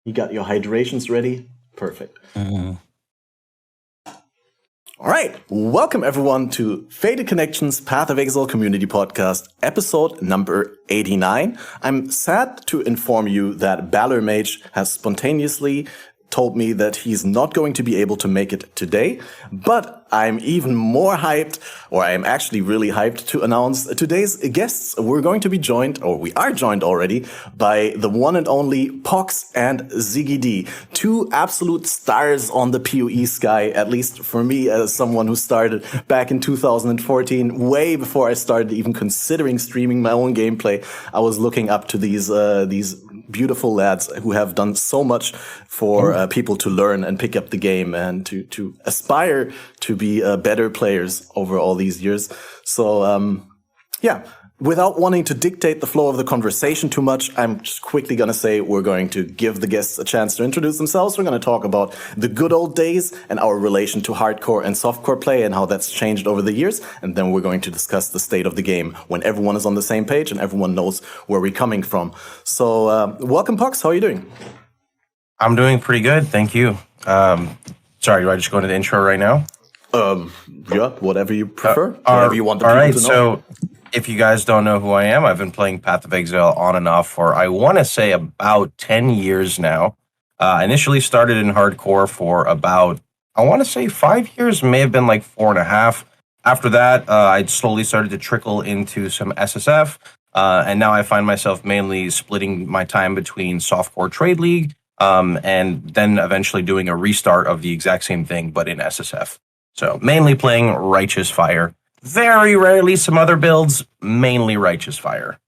You got your hydrations ready? Perfect. Mm. All right. Welcome, everyone, to Fated Connections Path of Exile Community Podcast, episode number 89. I'm sad to inform you that Balor Mage has spontaneously told me that he's not going to be able to make it today, but I'm even more hyped, or I'm actually really hyped to announce today's guests. We're going to be joined, or we are joined already, by the one and only Pohx and ZiggyD, two absolute stars on the PoE sky, at least for me as someone who started back in 2014, way before I started even considering streaming my own gameplay. I was looking up to these beautiful lads who have done so much for people to learn and pick up the game and to aspire to be better players over all these years. So, without wanting to dictate the flow of the conversation too much, I'm just quickly going to say we're going to give the guests a chance to introduce themselves. We're going to talk about the good old days and our relation to hardcore and softcore play and how that's changed over the years. And then we're going to discuss the state of the game when everyone is on the same page and everyone knows where we're coming from. So welcome, Pohx. How are you doing? I'm doing pretty good. Thank you. Sorry, do I just go into the intro right now? Yeah, whatever you prefer. Whatever you want the people to know. So if you guys don't know who I am, I've been playing Path of Exile on and off for, I want to say, about 10 years now. Initially started in hardcore for about, I want to say 5 years, may have been like 4.5. After that, I slowly started to trickle into some SSF. And now I find myself mainly splitting my time between softcore trade league and then eventually doing a restart of the exact same thing, but in SSF. So mainly playing Righteous Fire. Very rarely some other builds, mainly Righteous Fire.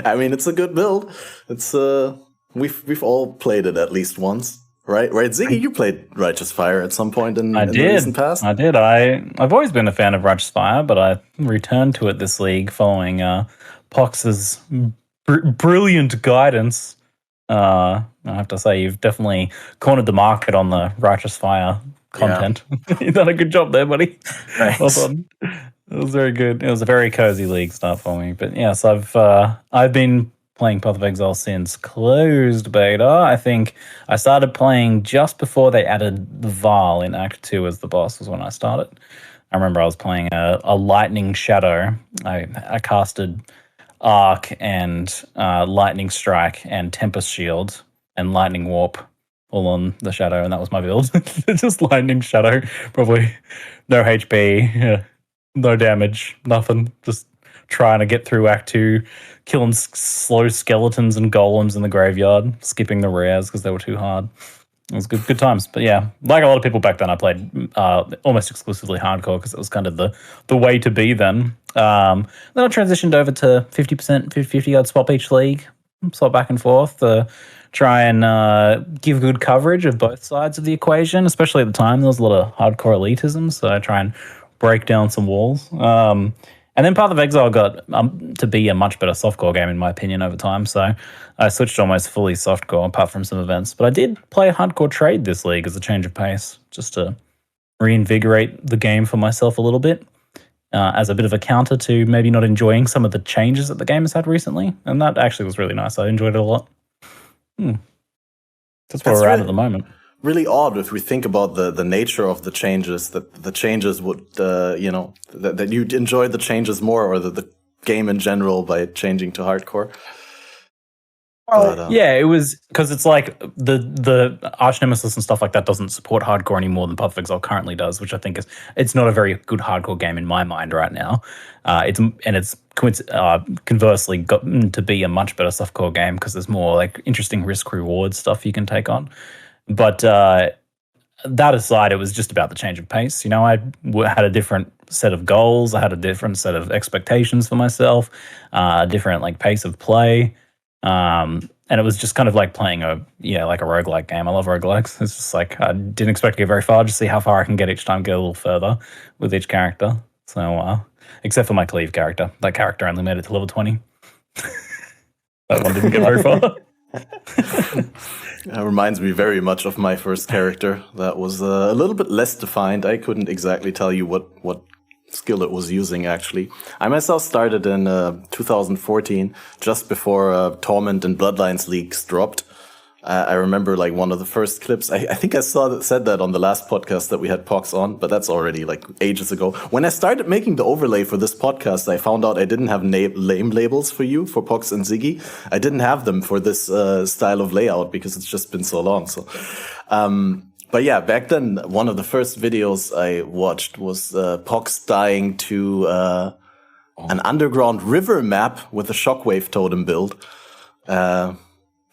I mean, it's a good build. It's we've all played it at least once, right? Right, Ziggy, you played Righteous Fire at some point in the recent past. I did. I've always been a fan of Righteous Fire, but I returned to it this league following Pohx's brilliant guidance. I have to say, you've definitely cornered the market on the Righteous Fire content. Yeah. You've done a good job there, buddy. Nice. Well done. It was very good. It was a very cozy league start for me. But yes, I've been playing Path of Exile since closed beta. I think I started playing just before they added the Val in Act 2 as the boss was when I started. I remember I was playing a Lightning Shadow. I casted Arc and Lightning Strike and Tempest Shield and Lightning Warp all on the Shadow, and that was my build. Just Lightning Shadow, probably no HP, no damage, nothing. Just trying to get through Act 2, killing slow skeletons and golems in the graveyard, skipping the rares because they were too hard. It was good times. But yeah, like a lot of people back then, I played almost exclusively hardcore because it was kind of the way to be then. Then I transitioned over to 50%, 50-50. I'd swap each league, swap back and forth to try and give good coverage of both sides of the equation. Especially at the time, there was a lot of hardcore elitism, so I try and break down some walls. And then Path of Exile got to be a much better softcore game, in my opinion, over time. So I switched almost fully softcore, apart from some events. But I did play hardcore trade this league as a change of pace, just to reinvigorate the game for myself a little bit, as a bit of a counter to maybe not enjoying some of the changes that the game has had recently. And that actually was really nice. I enjoyed it a lot. That's where we're at the moment. Really odd if we think about the nature of the changes, that the changes would, that you'd enjoy the changes more, or the game in general, by changing to hardcore. Well, yeah, it was because it's like the Arch Nemesis and stuff like that doesn't support hardcore any more than Path of Exile currently does, which I think it's not a very good hardcore game in my mind right now. It's conversely gotten to be a much better softcore game because there's more like interesting risk reward stuff you can take on. But that aside, it was just about the change of pace. I had a different set of goals. I had a different set of expectations for myself, a different pace of play. And it was just kind of like playing a roguelike game. I love roguelikes. It's just like I didn't expect to get very far, just see how far I can get each time, get a little further with each character. So, except for my Cleave character. That character only made it to level 20. That one didn't get very far. That reminds me very much of my first character. That was a little bit less defined. I couldn't exactly tell you what skill it was using, actually. I myself started in 2014, just before Torment and Bloodlines leaks dropped. I remember like one of the first clips. I think I said that on the last podcast that we had Pohx on, but that's already like ages ago. When I started making the overlay for this podcast, I found out I didn't have lame labels for you for Pohx and Ziggy. I didn't have them for this style of layout because it's just been so long. So, but yeah, back then one of the first videos I watched was Pohx dying to an underground river map with a shockwave totem build.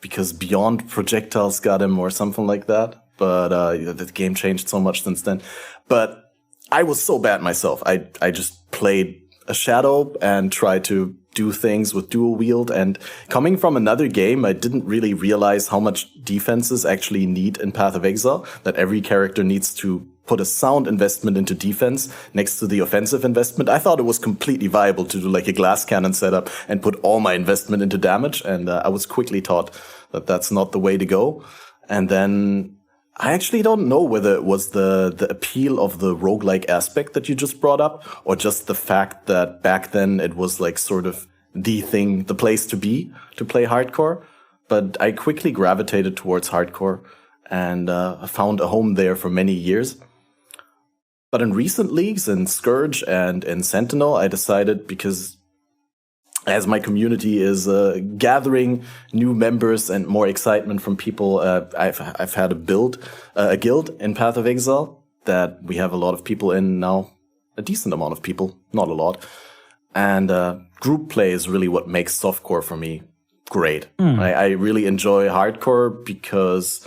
Because Beyond Projectiles got him or something like that. But the game changed so much since then. But I was so bad myself. I just played a shadow and tried to do things with dual wield. And coming from another game, I didn't really realize how much defenses actually need in Path of Exile. That every character needs to put a sound investment into defense next to the offensive investment. I thought it was completely viable to do like a glass cannon setup and put all my investment into damage. And I was quickly taught that that's not the way to go. And then I actually don't know whether it was the appeal of the roguelike aspect that you just brought up, or just the fact that back then it was like sort of the thing, the place to be to play hardcore. But I quickly gravitated towards hardcore and found a home there for many years. But in recent leagues, in Scourge and in Sentinel, I decided, because as my community is gathering new members and more excitement from people, I've had a guild in Path of Exile that we have a lot of people in now, a decent amount of people, not a lot. And group play is really what makes softcore for me great. I really enjoy hardcore because,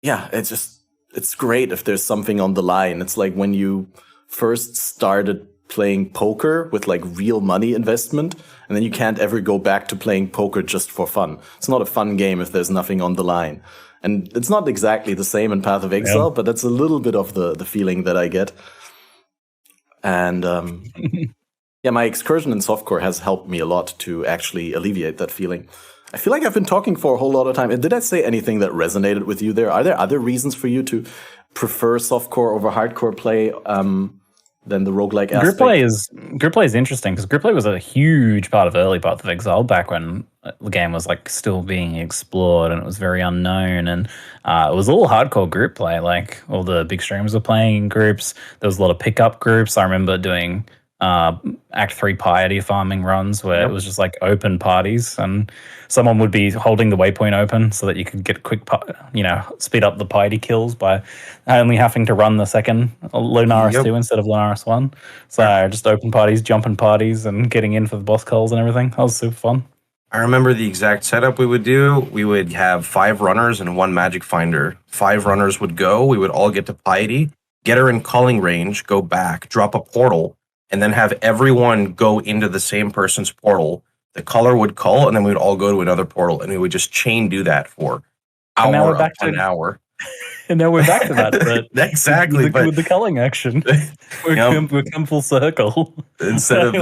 yeah, it's great if there's something on the line. It's like when you first started playing poker with like real money investment, and then you can't ever go back to playing poker just for fun. It's not a fun game if there's nothing on the line. And it's not exactly the same in Path of Exile, but that's a little bit of the feeling that I get. And yeah, my excursion in softcore has helped me a lot to actually alleviate that feeling. I feel like I've been talking for a whole lot of time. Did I say anything that resonated with you there? Are there other reasons for you to prefer softcore over hardcore play than the roguelike aspect? Group play is interesting because group play was a huge part of early Path of Exile back when the game was like still being explored and it was very unknown, and it was all hardcore group play. Like all the big streamers were playing in groups. There was a lot of pickup groups. I remember doing Act 3 piety farming runs where it was just like open parties, and someone would be holding the waypoint open so that you could get quick, speed up the piety kills by only having to run the second Lunaris 2 instead of Lunaris 1. So just open parties, jumping parties, and getting in for the boss calls and everything. That was super fun. I remember the exact setup we would do. We would have 5 runners and 1 magic finder. 5 runners would go. We would all get to piety, get her in calling range, go back, drop a portal, and then have everyone go into the same person's portal. The caller would call, and then we would all go to another portal, and we would just chain do that for hour upon hour. And now we're back to that. But exactly, with the culling action, we're come full circle. Instead of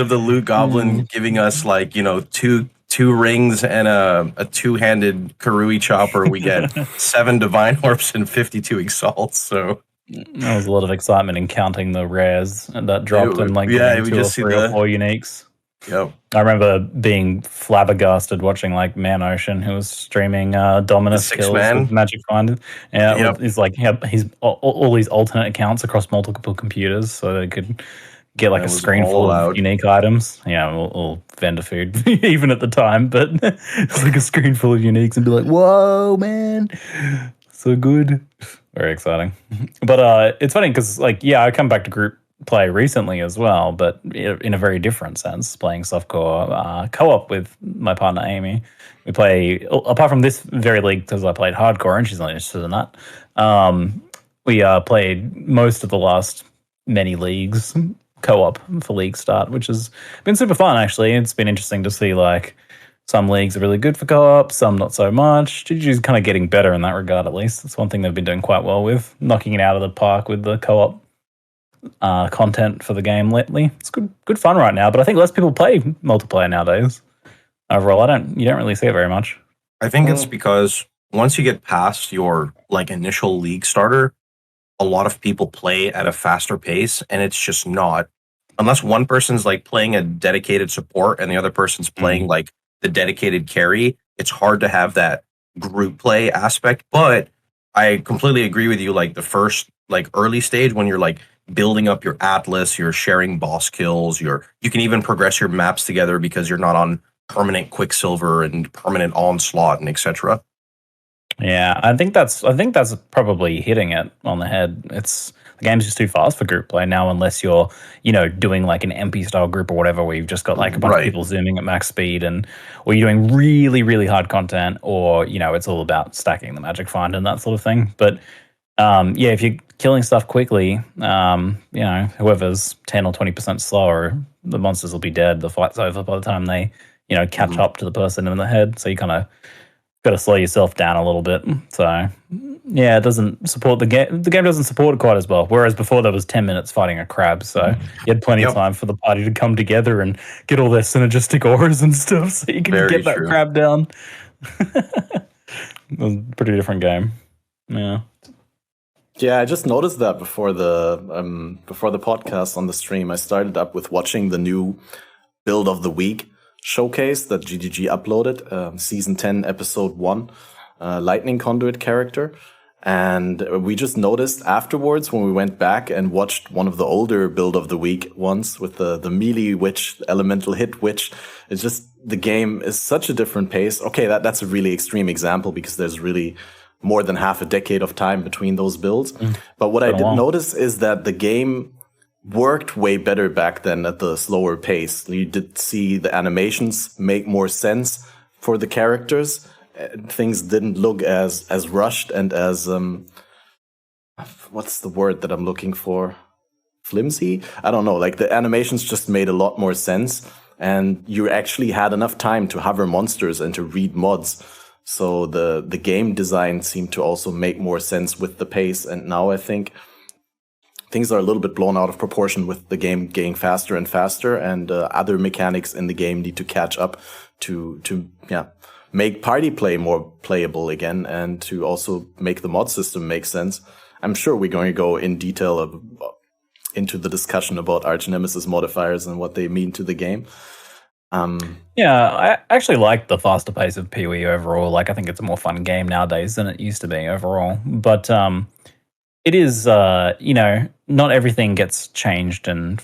the loot goblin giving us like two rings and a 2-handed Karui chopper, we get 7 divine orbs and 52 exalts. So. There was a lot of excitement in counting the rares that dropped and like 2 or 3 or 4 uniques. Yep. I remember being flabbergasted watching like Man Ocean, who was streaming Dominus kills with Magic Finder. Yeah, he's like he's all these alternate accounts across multiple computers, so they could get like a screen full of unique items. Yeah, all vendor food, even at the time, but it's like a screen full of uniques and be like, "Whoa, man, so good." Very exciting. But it's funny because, like, I come back to group play recently as well, but in a very different sense, playing softcore co-op with my partner Amy. We play, apart from this very league, because I played hardcore and she's not interested in that, we played most of the last many leagues co-op for league start, which has been super fun, actually. It's been interesting to see, like, some leagues are really good for co-op, some not so much. GG's kind of getting better in that regard, at least. That's one thing they've been doing quite well with, knocking it out of the park with the co-op content for the game lately. It's good fun right now, but I think less people play multiplayer nowadays. Overall, you don't really see it very much. I think it's because once you get past your like initial league starter, a lot of people play at a faster pace, and it's just not. Unless one person's like playing a dedicated support and the other person's playing like the dedicated carry, it's hard to have that group play aspect. But I completely agree with you. Like the first like early stage when you're like building up your atlas, you're sharing boss kills, you can even progress your maps together because you're not on permanent Quicksilver and permanent Onslaught and etc. Yeah, I think that's probably hitting it on the head. The game's just too fast for group play now, unless you're, doing like an MP style group or whatever, where you've just got like a bunch of people zooming at max speed, or you're doing really, really hard content, or it's all about stacking the magic find and that sort of thing. But if you're killing stuff quickly, whoever's 10 or 20% slower, the monsters will be dead. The fight's over by the time they, catch up to the person in the head. So you kind of got to slow yourself down a little bit. So yeah, it doesn't support the game. The game doesn't support it quite as well. Whereas before there was 10 minutes fighting a crab, so you had plenty of time for the party to come together and get all their synergistic auras and stuff, so you can get that crab down. It was a pretty different game. Yeah. Yeah, I just noticed that before the podcast on the stream. I started up with watching the new Build of the Week showcase that GGG uploaded, season 10, episode 1, Lightning Conduit character. And we just noticed afterwards when we went back and watched one of the older Build of the Week ones with the melee witch, elemental hit witch. It's just, the game is such a different pace. Okay, that's a really extreme example because there's really more than half a decade of time between those builds. But what I did notice is that the game worked way better back then at the slower pace. You did see the animations make more sense for the characters. Things didn't look as rushed and as what's the word that I'm looking for? Flimsy? I don't know. Like the animations just made a lot more sense, and you actually had enough time to hover monsters and to read mods. So the game design seemed to also make more sense with the pace. And now I think things are a little bit blown out of proportion with the game getting faster and faster, and other mechanics in the game need to catch up to make party play more playable again, and to also make the mod system make sense. I'm sure we're going to go in detail into the discussion about Arch Nemesis modifiers and what they mean to the game. I actually like the faster pace of PoE overall. Like, I think it's a more fun game nowadays than it used to be overall. But it is, not everything gets changed and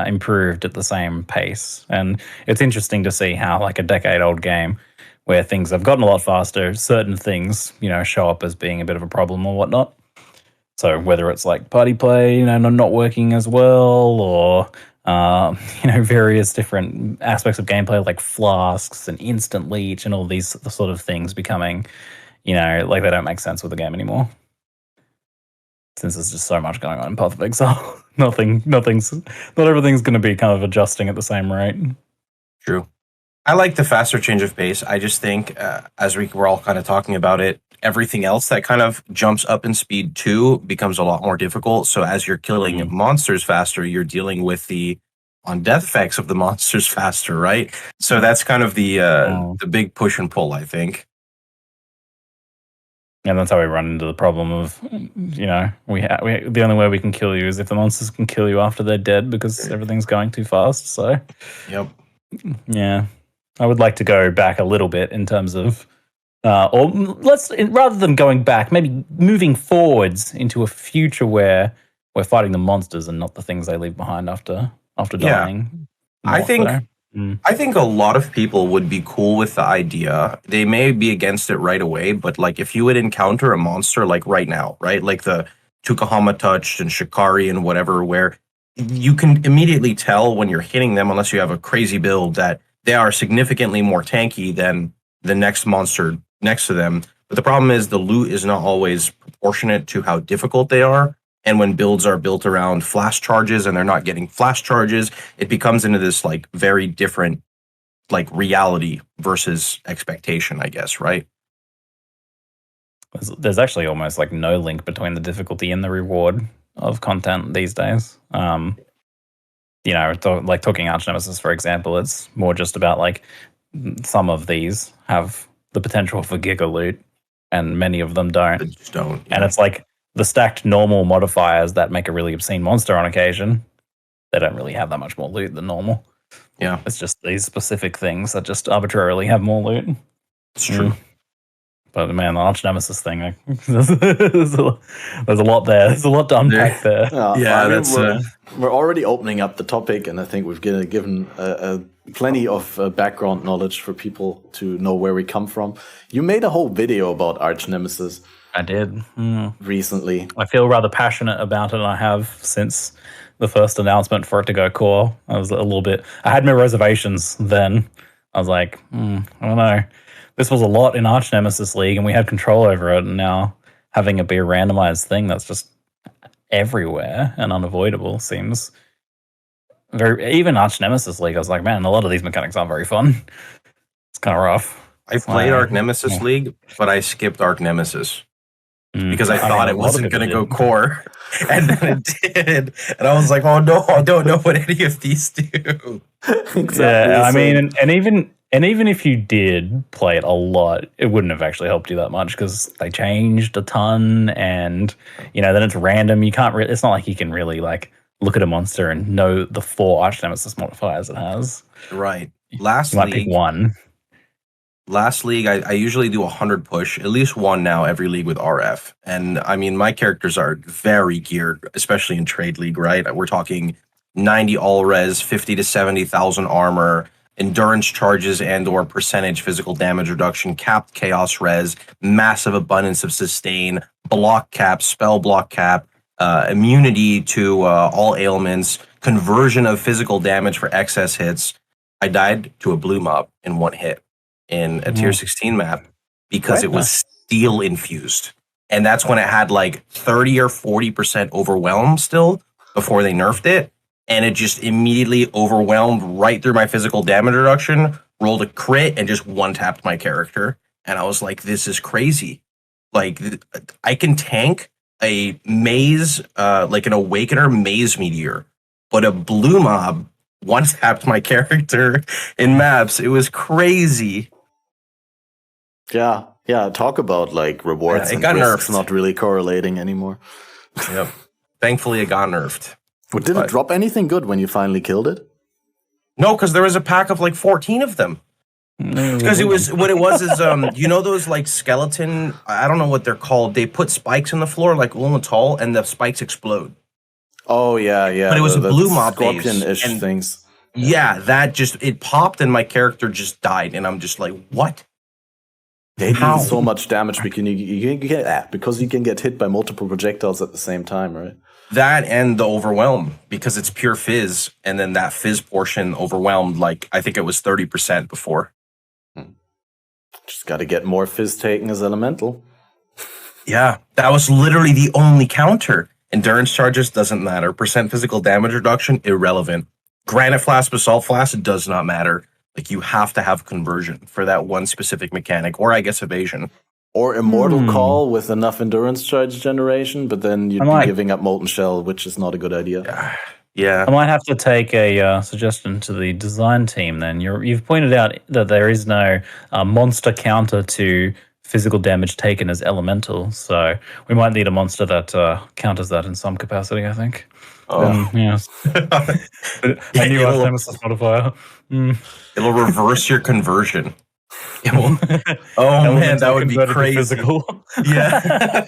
improved at the same pace. And it's interesting to see how, like, a decade-old game where things have gotten a lot faster, certain things, show up as being a bit of a problem or whatnot. So whether it's like party play, not working as well, or various different aspects of gameplay like flasks and instant leech and all these sort of things becoming, like they don't make sense with the game anymore. Since there's just so much going on in Path of Exile, not everything's going to be kind of adjusting at the same rate. True. I like the faster change of pace. I just think, as we were all kind of talking about it, everything else that kind of jumps up in speed too becomes a lot more difficult. So as you're killing monsters faster, you're dealing with the on-death effects of the monsters faster, right? So that's kind of the big push and pull, I think. And that's how we run into the problem of, the only way we can kill you is if the monsters can kill you after they're dead because everything's going too fast. So, yeah. I would like to go back a little bit in terms of, rather than going back, maybe moving forwards into a future where we're fighting the monsters and not the things they leave behind after dying. I think a lot of people would be cool with the idea. They may be against it right away, but like if you would encounter a monster like right now, right? Like the Tukahama Touched and Shikari and whatever, where you can immediately tell when you're hitting them, unless you have a crazy build, that they are significantly more tanky than the next monster next to them. But the problem is the loot is not always proportionate to how difficult they are. And when builds are built around flash charges and they're not getting flash charges, it becomes into this like very different like reality versus expectation, I guess, right? There's actually almost like no link between the difficulty and the reward of content these days. Like talking Arch Nemesis, for example, it's more just about like some of these have the potential for giga loot and many of them don't. They just don't. Yeah. And it's like the stacked normal modifiers that make a really obscene monster on occasion, they don't really have that much more loot than normal. Yeah, It's just these specific things that just arbitrarily have more loot. it's true. But man, the arch nemesis thing, there's a lot there. There's a lot to unpack there. Yeah, I mean, that's we're already opening up the topic, and I think we've given plenty of background knowledge for people to know where we come from. You made a whole video about arch nemesis. I did recently. I feel rather passionate about it, and I have since the first announcement for it to go core. I was a little bit. I had my reservations then. I was like, I don't know. This was a lot in Arch Nemesis League, and we had control over it. And now having it be a randomized thing that's just everywhere and unavoidable seems very. Even Arch Nemesis League, I was like, man, a lot of these mechanics aren't very fun. It's kind of rough. I played Arch Nemesis League, but I skipped Arch Nemesis because I thought it wasn't going to go core, and then it did, and I was like, oh no, I don't know what any of these do. Exactly. Yeah, I mean, and even if you did play it a lot, it wouldn't have actually helped you that much because they changed a ton, and then it's random. You can't. It's not like you can really like look at a monster and know the 4 Arch Nemesis modifiers it has. Right. You might pick one. Last league, I usually do 100 push, at least one now every league with RF. And I mean, my characters are very geared, especially in trade league, right? We're talking 90 all res, 50 to 70,000 armor, endurance charges and or percentage physical damage reduction, capped chaos res, massive abundance of sustain, block cap, spell block cap, immunity to all ailments, conversion of physical damage for excess hits. I died to a blue mob in one hit in a tier 16 map because it was steel infused. And that's when it had like 30 or 40% overwhelm still before they nerfed it. And it just immediately overwhelmed right through my physical damage reduction, rolled a crit, and just one-tapped my character. And I was like, this is crazy. Like, I can tank a maze, like an Awakener maze meteor, but a blue mob one-tapped my character in maps. It was crazy. Yeah. Talk about like rewards and risks not really correlating anymore. Yep. Thankfully, it got nerfed. But did it drop anything good when you finally killed it? No, because there was a pack of like 14 of them. Because it was what it was is those like skeleton, I don't know what they're called. They put spikes in the floor like Ulnatal, and the spikes explode. Oh yeah. But it was a blue mob scorpion-ish things. Yeah, that just it popped and my character just died, and I'm just like, what? They do so much damage because you can get hit by multiple projectiles at the same time, right? That and the overwhelm, because it's pure fizz, and then that fizz portion overwhelmed, like, I think it was 30% before. Just got to get more fizz taken as elemental. Yeah, that was literally the only counter. Endurance charges doesn't matter. Percent physical damage reduction, irrelevant. Granite Flask, Basalt Flask, it does not matter. Like, you have to have conversion for that one specific mechanic, or I guess evasion. Or Immortal Call with enough endurance charge generation, but then you'd be giving up Molten Shell, which is not a good idea. Yeah. I might have to take a suggestion to the design team then. You've pointed out that there is no monster counter to physical damage taken as elemental, so we might need a monster that counters that in some capacity, I think. Yes. A new Arch Nemesis modifier. It'll reverse your conversion. Man, that would be crazy. Physical. Yeah.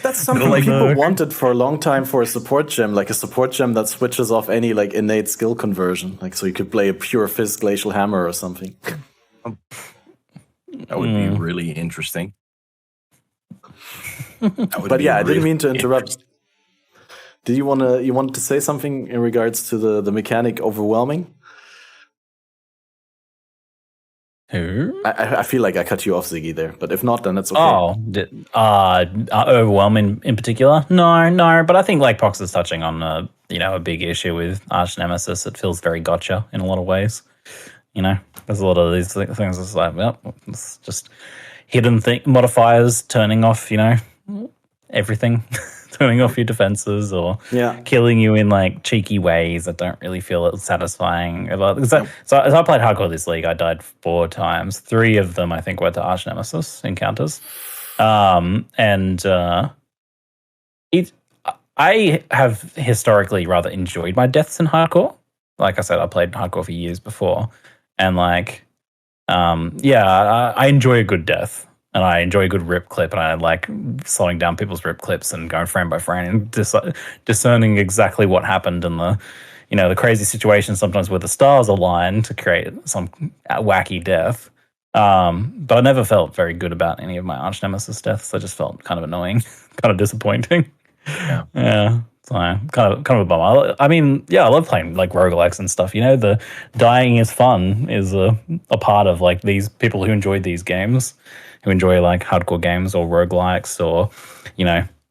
That's something people wanted for a long time for a support gem, like a support gem that switches off any like innate skill conversion, like so you could play a pure fizz glacial hammer or something. That would be really interesting. But yeah, I didn't mean to interrupt. Did you wanted to say something in regards to the mechanic overwhelming? Who? I feel like I cut you off, Ziggy, there, but if not, then it's okay. Overwhelming in particular? No, but I think like Pohx is touching on a big issue with Arch Nemesis. It feels very gotcha in a lot of ways. There's a lot of these things that's like, well, it's just hidden modifiers turning off, everything. Turning off your defenses or killing you in like cheeky ways that don't really feel satisfying. So as I played hardcore this league, I died 4 times. 3 of them I think were to Arch Nemesis encounters. And I have historically rather enjoyed my deaths in hardcore. Like I said, I played hardcore for years before, and like, I enjoy a good death, and I enjoy a good rip clip, and I like slowing down people's rip clips and going frame by frame and discerning exactly what happened in the crazy situation sometimes where the stars align to create some wacky death. But I never felt very good about any of my arch nemesis deaths. I just felt kind of annoying, kind of disappointing. Yeah. So kind of a bummer. I mean, yeah, I love playing like roguelikes and stuff. The dying is fun is a part of like these people who enjoy these games, who enjoy like hardcore games or roguelikes or,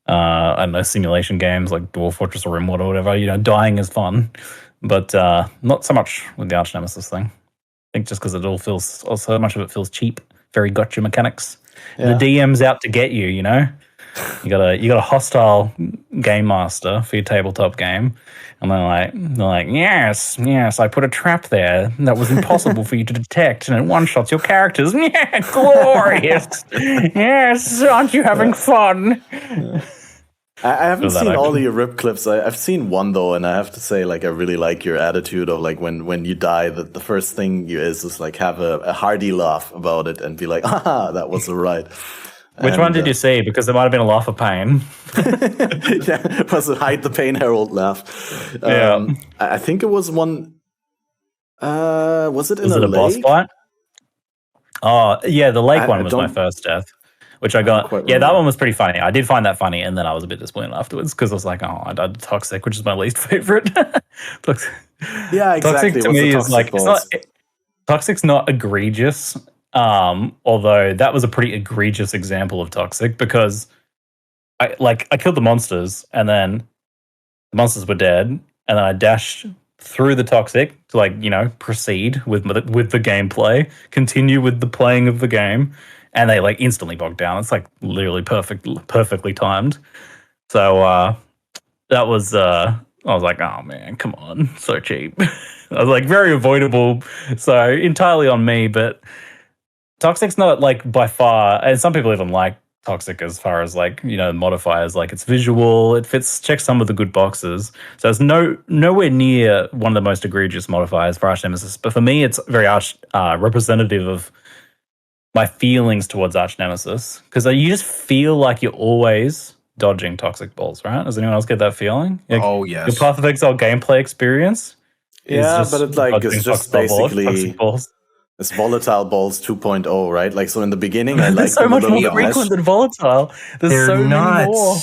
I don't know, simulation games like Dwarf Fortress or RimWorld or whatever. Dying is fun, but not so much with the arch nemesis thing. I think just because it all feels, so much of it feels cheap, very gotcha mechanics. Yeah. The DM's out to get you, You got a hostile game master for your tabletop game, and they're like, yes, I put a trap there that was impossible for you to detect, and it one-shots your characters. Yeah, glorious. Yes, aren't you having fun? I haven't seen all of your rip clips. I've seen one though, and I have to say, like, I really like your attitude of like when you die, the first thing you is like have a hearty laugh about it and be like, that was all right. Which one did you see? Because there might have been a laugh of pain. Yeah, it was a hide the pain Herald laugh. Yeah. I think it was one. Was it in was a it a lake? boss fight? Oh, yeah, the lake one was my first death, which I got. Yeah, that one was pretty funny. I did find that funny, and then I was a bit disappointed afterwards because I was like, I died Toxic, which is my least favorite. Yeah, exactly. Toxic to me is like, Toxic's not egregious. Although that was a pretty egregious example of Toxic because I killed the monsters and then the monsters were dead and then I dashed through the Toxic to proceed with the gameplay, continue with the playing of the game, and they instantly bogged down. It's literally perfectly timed. So that was I was like, oh man, come on, so cheap. I was very avoidable, so entirely on me, but Toxic's not by far, and some people even like Toxic as far as modifiers, it's visual, it checks some of the good boxes. So it's nowhere near one of the most egregious modifiers for Arch Nemesis. But for me, it's very representative of my feelings towards Arch Nemesis because you just feel like you're always dodging toxic balls, right? Does anyone else get that feeling? Oh yes. The Path of Exile gameplay experience. Yeah, but it's just basically balls. It's volatile balls 2.0, right? So in the beginning, I like so much more frequent than volatile. There's so many more.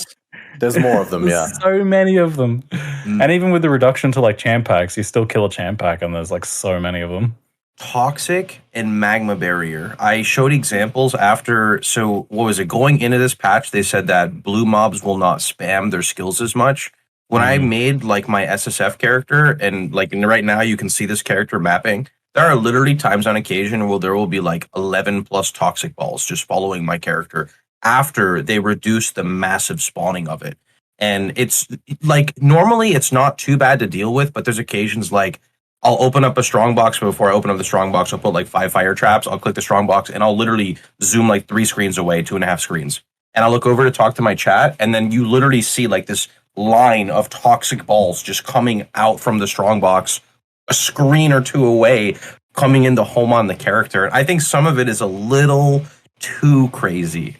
There's more of them, yeah. So many of them. And even with the reduction to champ packs, you still kill a champ pack, and there's so many of them. Toxic and Magma Barrier. I showed examples after. So what was it? Going into this patch, they said that blue mobs will not spam their skills as much. When I made my SSF character, and right now you can see this character mapping. There are literally times on occasion where there will be 11 plus toxic balls just following my character after they reduce the massive spawning of it. And it's normally it's not too bad to deal with, but there's occasions I'll open up a strong box, but before I open up the strong box, I'll put 5 fire traps. I'll click the strong box and I'll literally zoom 3 screens away, 2.5 screens. And I'll look over to talk to my chat. And then you literally see this line of toxic balls just coming out from the strong box a screen or two away, coming into home on the character. I think some of it is a little too crazy.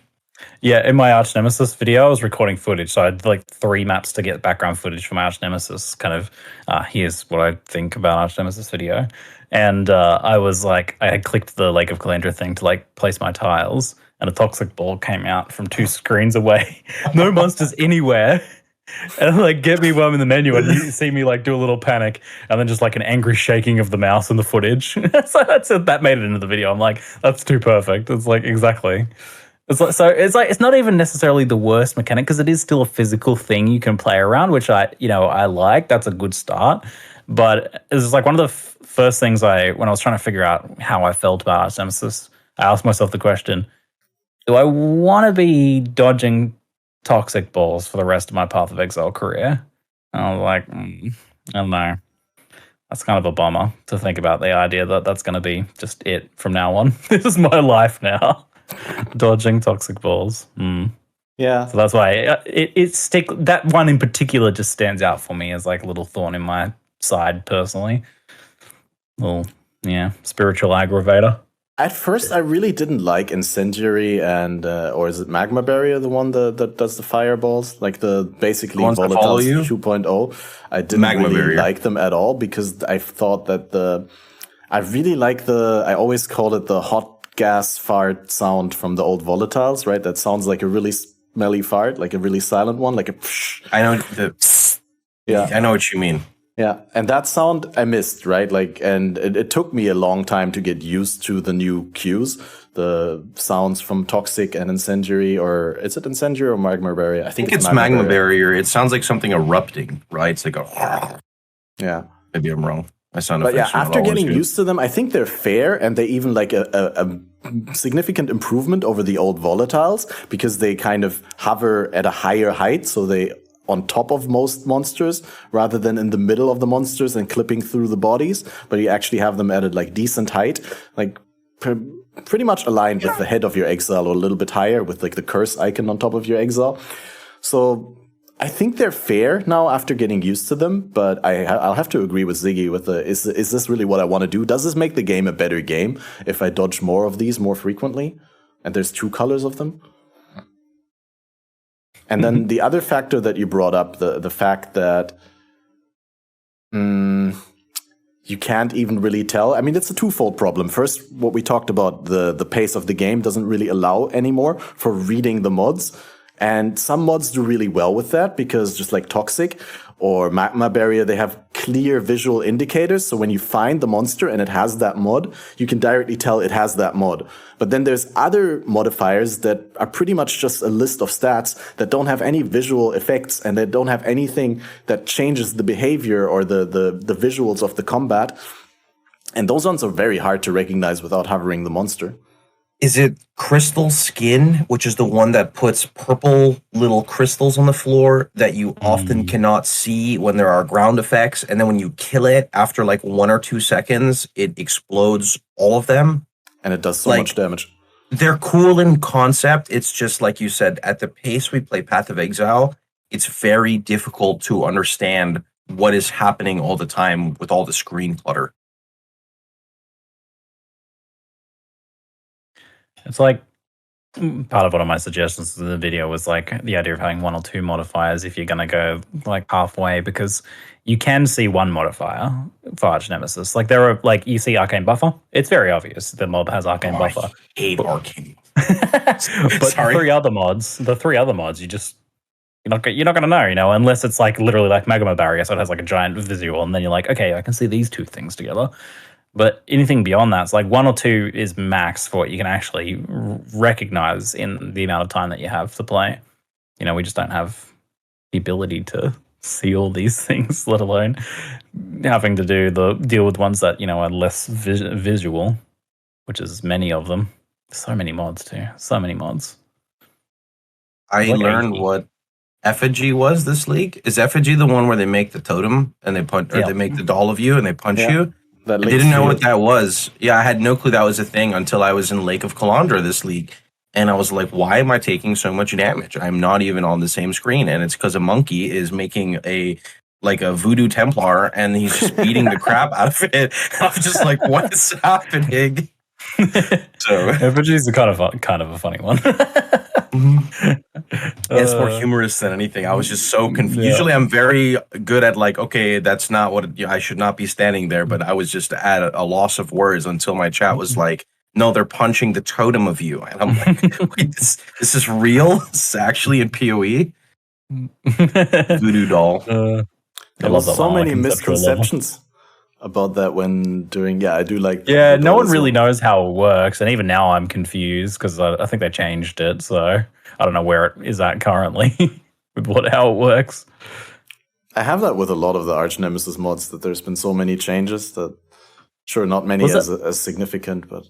Yeah, in my Arch Nemesis video, I was recording footage, so I had 3 maps to get background footage for my Arch Nemesis. Kind of, here's what I think about Arch Nemesis video, and I was I had clicked the Lake of Calandra thing to place my tiles, and a toxic ball came out from 2 screens away. No monsters anywhere. And get me while I'm in the menu, and you see me do a little panic, and then just an angry shaking of the mouse in the footage. So that made it into the video. I'm like, that's too perfect. It's exactly. It's not even necessarily the worst mechanic because it is still a physical thing you can play around, which I like. That's a good start. But it's one of the first things when I was trying to figure out how I felt about Arch Nemesis, I asked myself the question: do I want to be dodging toxic balls for the rest of my Path of Exile career? And I was like, I don't know. That's kind of a bummer to think about the idea that that's going to be just it from now on. This is my life now. Dodging toxic balls. Yeah. So that's why that one in particular just stands out for me as like a little thorn in my side personally. Little, spiritual aggravator. At first, I really didn't like Incendiary and or is it Magma Barrier, the one that does the fireballs, like the basically The ones that follow you? Volatiles 2.0. I didn't Magma really Barrier. like them at all because I thought that I really like I always called it the hot gas fart sound from the old Volatiles, right? That sounds like a really smelly fart, like a really silent one, like a psh. I know I know what you mean. Yeah, and that sound I missed, right? Like, and it took me a long time to get used to the new cues, the sounds from Toxic and Incendiary, or is it Incendiary or Magma Barrier? I think it's Magma Barrier. It sounds like something erupting, right? It's like a... Yeah. Maybe I'm wrong. My sound But effects yeah, after getting used to them, I think they're fair, and they even like a significant improvement over the old Volatiles because they kind of hover at a higher height, so they on top of most monsters rather than in the middle of the monsters and clipping through the bodies, but you actually have them at a like decent height, like pretty much aligned with the head of your exile or a little bit higher with like the curse icon on top of your exile. So I think they're fair now after getting used to them, but I'll have to agree with Ziggy with is this really what I want to do? Does this make the game a better game if I dodge more of these more frequently? And there's 2 colors of them? And then the other factor that you brought up, the fact that you can't even really tell. I mean, it's a twofold problem. First, what we talked about, the pace of the game doesn't really allow anymore for reading the mods. And some mods do really well with that because just like Toxic or Magma Barrier, they have clear visual indicators. So when you find the monster and it has that mod, you can directly tell it has that mod. But then there's other modifiers that are pretty much just a list of stats that don't have any visual effects and that don't have anything that changes the behavior or the visuals of the combat. And those ones are very hard to recognize without hovering the monster. Is it Crystal Skin, which is the one that puts purple little crystals on the floor that you often cannot see when there are ground effects? And then when you kill it, after like 1 or 2 seconds, it explodes all of them? And it does so much damage. They're cool in concept. It's just like you said, at the pace we play Path of Exile, it's very difficult to understand what is happening all the time with all the screen clutter. It's like part of one of my suggestions in the video was like the idea of having 1 or 2 modifiers if you're going to go like halfway, because you can see one modifier for Arch Nemesis. Like there are like you see Arcane Buffer. It's very obvious the mob has Arcane Buffer. I hate Arcane. But the 3 other mods, you're not going to know, unless it's like literally like Magma Barrier, so it has like a giant visual, and then you're like, okay, I can see these 2 things together. But anything beyond that, it's like 1 or 2 is max for what you can actually recognize in the amount of time that you have to play. We just don't have the ability to see all these things, let alone having to deal with ones that, are less visual, which is many of them. So many mods too. So many mods. I learned what effigy was this league. Is effigy the one where they make the totem and they punch, or they make the doll of you and they punch you? I didn't know what that was. Yeah, I had no clue that was a thing until I was in Lake of Calandra this league. And I was like, why am I taking so much damage? I'm not even on the same screen. And it's because a monkey is making a voodoo Templar and he's just beating the crap out of it. I'm just like, what is happening? So effigy's kind of a funny one. It's more humorous than anything. I was just so confused. Yeah. Usually I'm very good at like, okay, that's not what I should not be standing there. But I was just at a loss of words until my chat was like, no, they're punching the totem of you. And I'm like, wait, this is real? This is actually in PoE? Voodoo doll. There was so many misconceptions about that when doing, I do like... Yeah, no one really knows how it works, and even now I'm confused, because I think they changed it, so I don't know where it is at currently, with how it works. I have that with a lot of the Arch Nemesis mods, that there's been so many changes that, sure, not many as significant, but...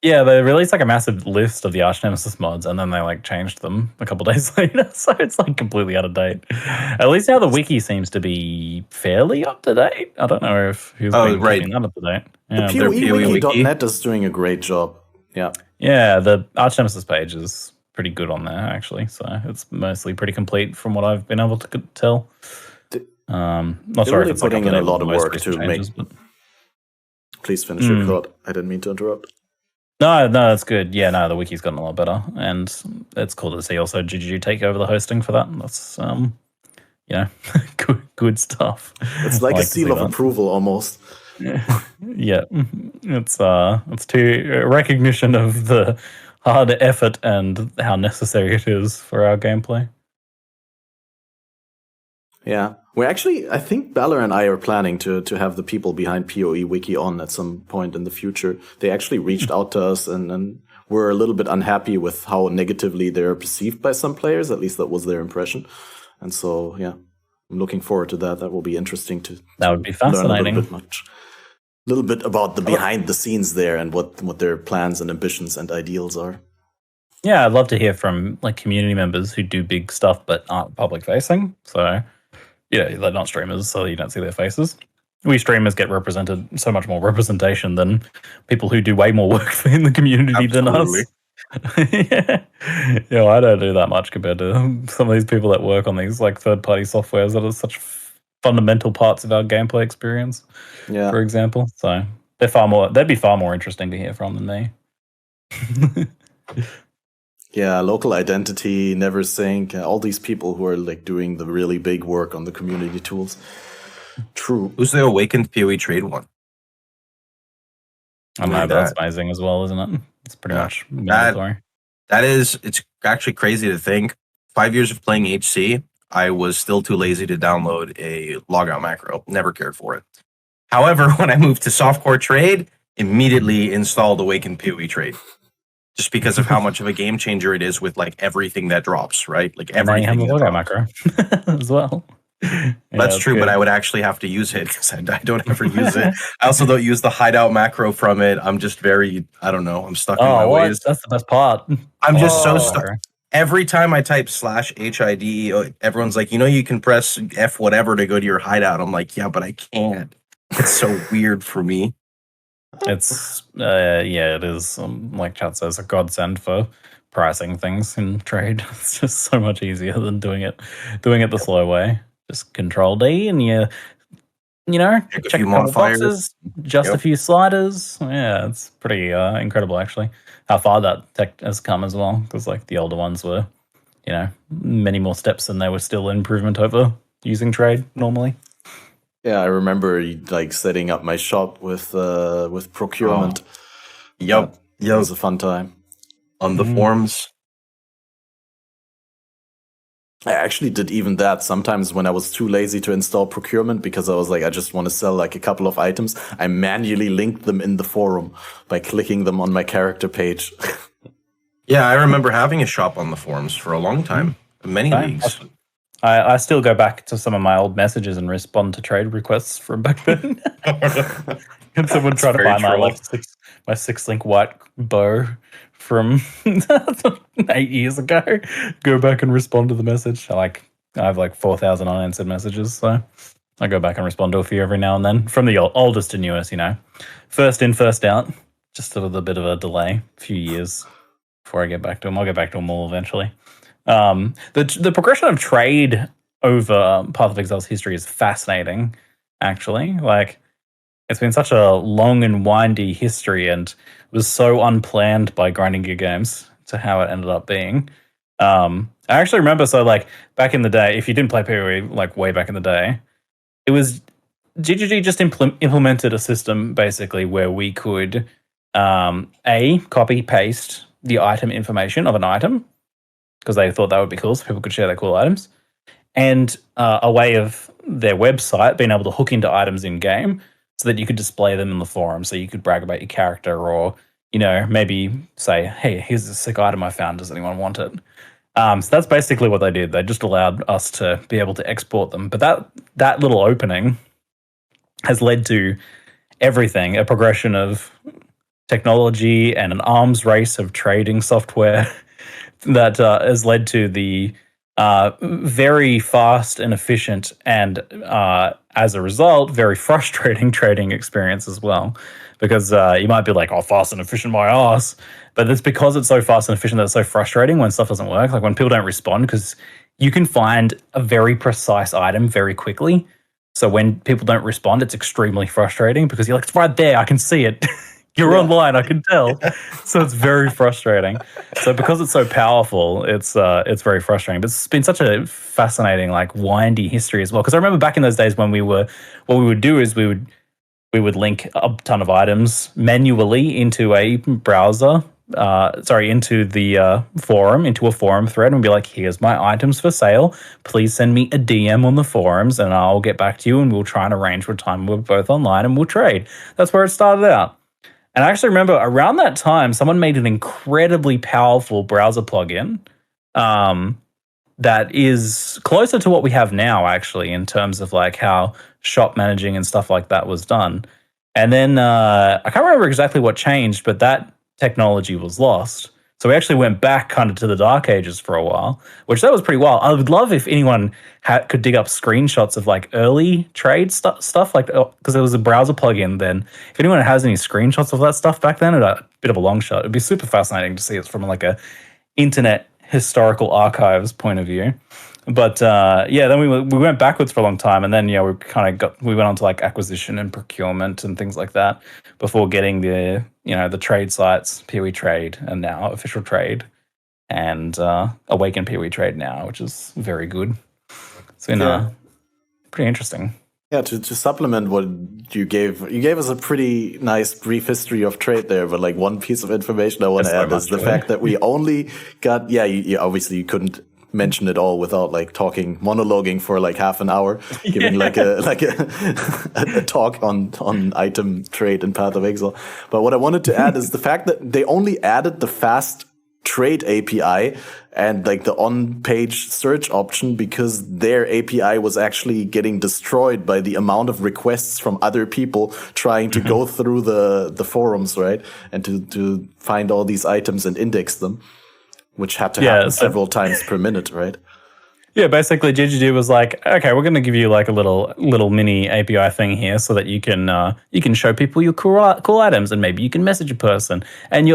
Yeah, they released like a massive list of the Arch Nemesis mods, and then they like changed them a couple days later, so it's like completely out of date. At least now the wiki seems to be fairly up to date. I don't know if who's keeping that up to date. Yeah. The PoEwiki.net is doing a great job. Yeah. Yeah, the Arch Nemesis page is pretty good on there, actually. So it's mostly pretty complete from what I've been able to tell. Not sure really if it's like putting in a lot of most work recent to changes, make. but... Please finish your thought. I didn't mean to interrupt. No, that's good. Yeah, no, the wiki's gotten a lot better, and it's cool to see also ZiggyD take over the hosting for that. That's good stuff. It's like a seal of approval almost. Yeah, it's to recognition of the hard effort and how necessary it is for our gameplay. Yeah, we're actually, I think Balor and I are planning to have the people behind PoE Wiki on at some point in the future. They actually reached out to us and were a little bit unhappy with how negatively they're perceived by some players. At least that was their impression. And so, yeah, I'm looking forward to that. That will be interesting to that would be fascinating. Learn a little bit about the behind the scenes there and what their plans and ambitions and ideals are. Yeah, I'd love to hear from like community members who do big stuff but aren't public facing. So, yeah, they're not streamers, so you don't see their faces. We streamers get represented so much more representation than people who do way more work in the community than us. Yeah, I don't do that much compared to some of these people that work on these like third-party softwares that are such fundamental parts of our gameplay experience. Yeah, for example, so they'd be far more interesting to hear from than me. Yeah, local identity, never sync, all these people who are like doing the really big work on the community tools. True. Who's the Awakened PoE trade one? I know that's amazing as well, isn't it? It's pretty much mandatory. It's actually crazy to think. 5 years of playing HC, I was still too lazy to download a logout macro. Never cared for it. However, when I moved to softcore trade, immediately installed Awakened PoE trade. Just because of how much of a game changer it is with like everything that drops, right? Like everything. And you have the logout macro as well. That's true, but I would actually have to use it because I don't ever use it. I also don't use the hideout macro from it. I'm just I don't know. I'm stuck in my ways. That's the best part. I'm just so stuck. Every time I type /HID, everyone's like, you can press F whatever to go to your hideout. I'm like, yeah, but I can't. It's so weird for me. It's it is like chat says, a godsend for pricing things in trade. It's just so much easier than doing it the slow way. Just Control D and check a couple boxes, a few sliders. Yeah, it's pretty incredible actually how far that tech has come as well. Because like the older ones were, many more steps and they were still improvement over using trade normally. Yeah, I remember like setting up my shop with procurement. Yep. It was a fun time. On the forums. I actually did even that sometimes when I was too lazy to install procurement because I was like, I just want to sell like a couple of items. I manually linked them in the forum by clicking them on my character page. Yeah, I remember having a shop on the forums for a long time. Many leagues. I still go back to some of my old messages and respond to trade requests from back then. And someone try to buy my 6-link white bow from 8 years ago. Go back and respond to the message. I have like 4,000 unanswered messages, so I go back and respond to a few every now and then. From the oldest to newest, first in, first out. Just a little bit of a delay, a few years before I get back to them. I'll get back to them all eventually. The progression of trade over Path of Exile's history is fascinating, actually. Like, it's been such a long and windy history and was so unplanned by Grinding Gear Games to how it ended up being. I actually remember, so like back in the day, if you didn't play PoE like way back in the day, it was ZiggyD just implemented a system basically where we could copy paste the item information of an item because they thought that would be cool, so people could share their cool items, and a way of their website being able to hook into items in game so that you could display them in the forum, so you could brag about your character or maybe say, hey, here's a sick item I found, does anyone want it? So that's basically what they did. They just allowed us to be able to export them. But that little opening has led to everything, a progression of technology and an arms race of trading software that has led to the very fast and efficient, and as a result, very frustrating trading experience as well. Because you might be like, "Oh, fast and efficient, my ass," but it's because it's so fast and efficient that it's so frustrating when stuff doesn't work. Like when people don't respond, because you can find a very precise item very quickly. So when people don't respond, it's extremely frustrating because you're like, "It's right there, I can see it." You're online, I can tell. So it's very frustrating. So because it's so powerful, it's very frustrating. But it's been such a fascinating, like windy history as well. Because I remember back in those days when what we would do is we would link a ton of items manually into a browser, into the forum, into a forum thread, and be like, "Here's my items for sale. Please send me a DM on the forums, and I'll get back to you, and we'll try and arrange for a time we're both online, and we'll trade." That's where it started out. And I actually remember around that time, someone made an incredibly powerful browser plugin that is closer to what we have now, actually, in terms of like how shop managing and stuff like that was done. And then I can't remember exactly what changed, but that technology was lost. So we actually went back kind of to the dark ages for a while, which that was pretty wild. I would love if anyone could dig up screenshots of like early trade stuff, like because there was a browser plugin then. If anyone has any screenshots of that stuff back then, it's a bit of a long shot. It'd be super fascinating to see it from like a internet historical archives point of view. But then we went backwards for a long time, and then we went on to like acquisition and procurement and things like that before getting the the trade sites, PoE Trade, and now Official Trade, and Awaken PoE Trade now, which is very good. It's been pretty interesting. Yeah, to supplement what you gave us a pretty nice brief history of trade there, but like one piece of information I want to add is the fact that we only got obviously you couldn't mention it all without like monologuing for like half an hour, giving like a talk on item trade in Path of Exile. But what I wanted to add is the fact that they only added the fast trade API and like the on-page search option because their API was actually getting destroyed by the amount of requests from other people trying to go through the forums, right? And to find all these items and index them, which had to happen several times per minute, right? Yeah, basically ZiggyD was like, okay, we're going to give you like a little mini API thing here so that you can show people your cool items, and maybe you can message a person, and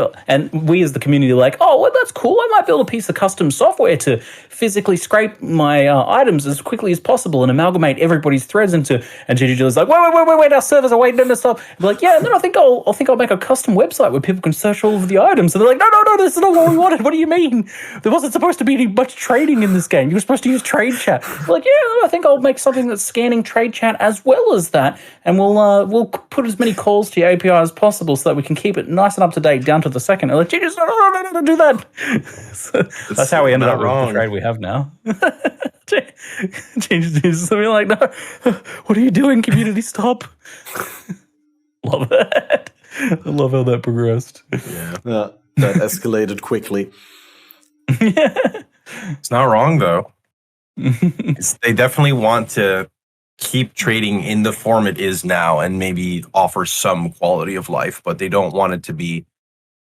we as the community are like, oh, well, that's cool. I might build a piece of custom software to physically scrape my items as quickly as possible and amalgamate everybody's threads into. And ZiggyD was like, wait, our servers are waiting to stop. We're like, yeah, and then I think I'll make a custom website where people can search all of the items. And they're like, no, this is not what we wanted. What do you mean? There wasn't supposed to be any much trading in this game. You were supposed to use trade chat. We're like, yeah, I think I'll make something that's scanning trade chat as well as that, and we'll put as many calls to your API as possible so that we can keep it nice and up to date down to the second. And like, Jesus, no, do that. So that's how we ended up with the trade we have now. Jesus, so we're like, no, what are you doing, community? Stop. Love that. I love how that progressed. Yeah, that escalated quickly. Yeah. It's not wrong though. They definitely want to keep trading in the form it is now and maybe offer some quality of life, but they don't want it to be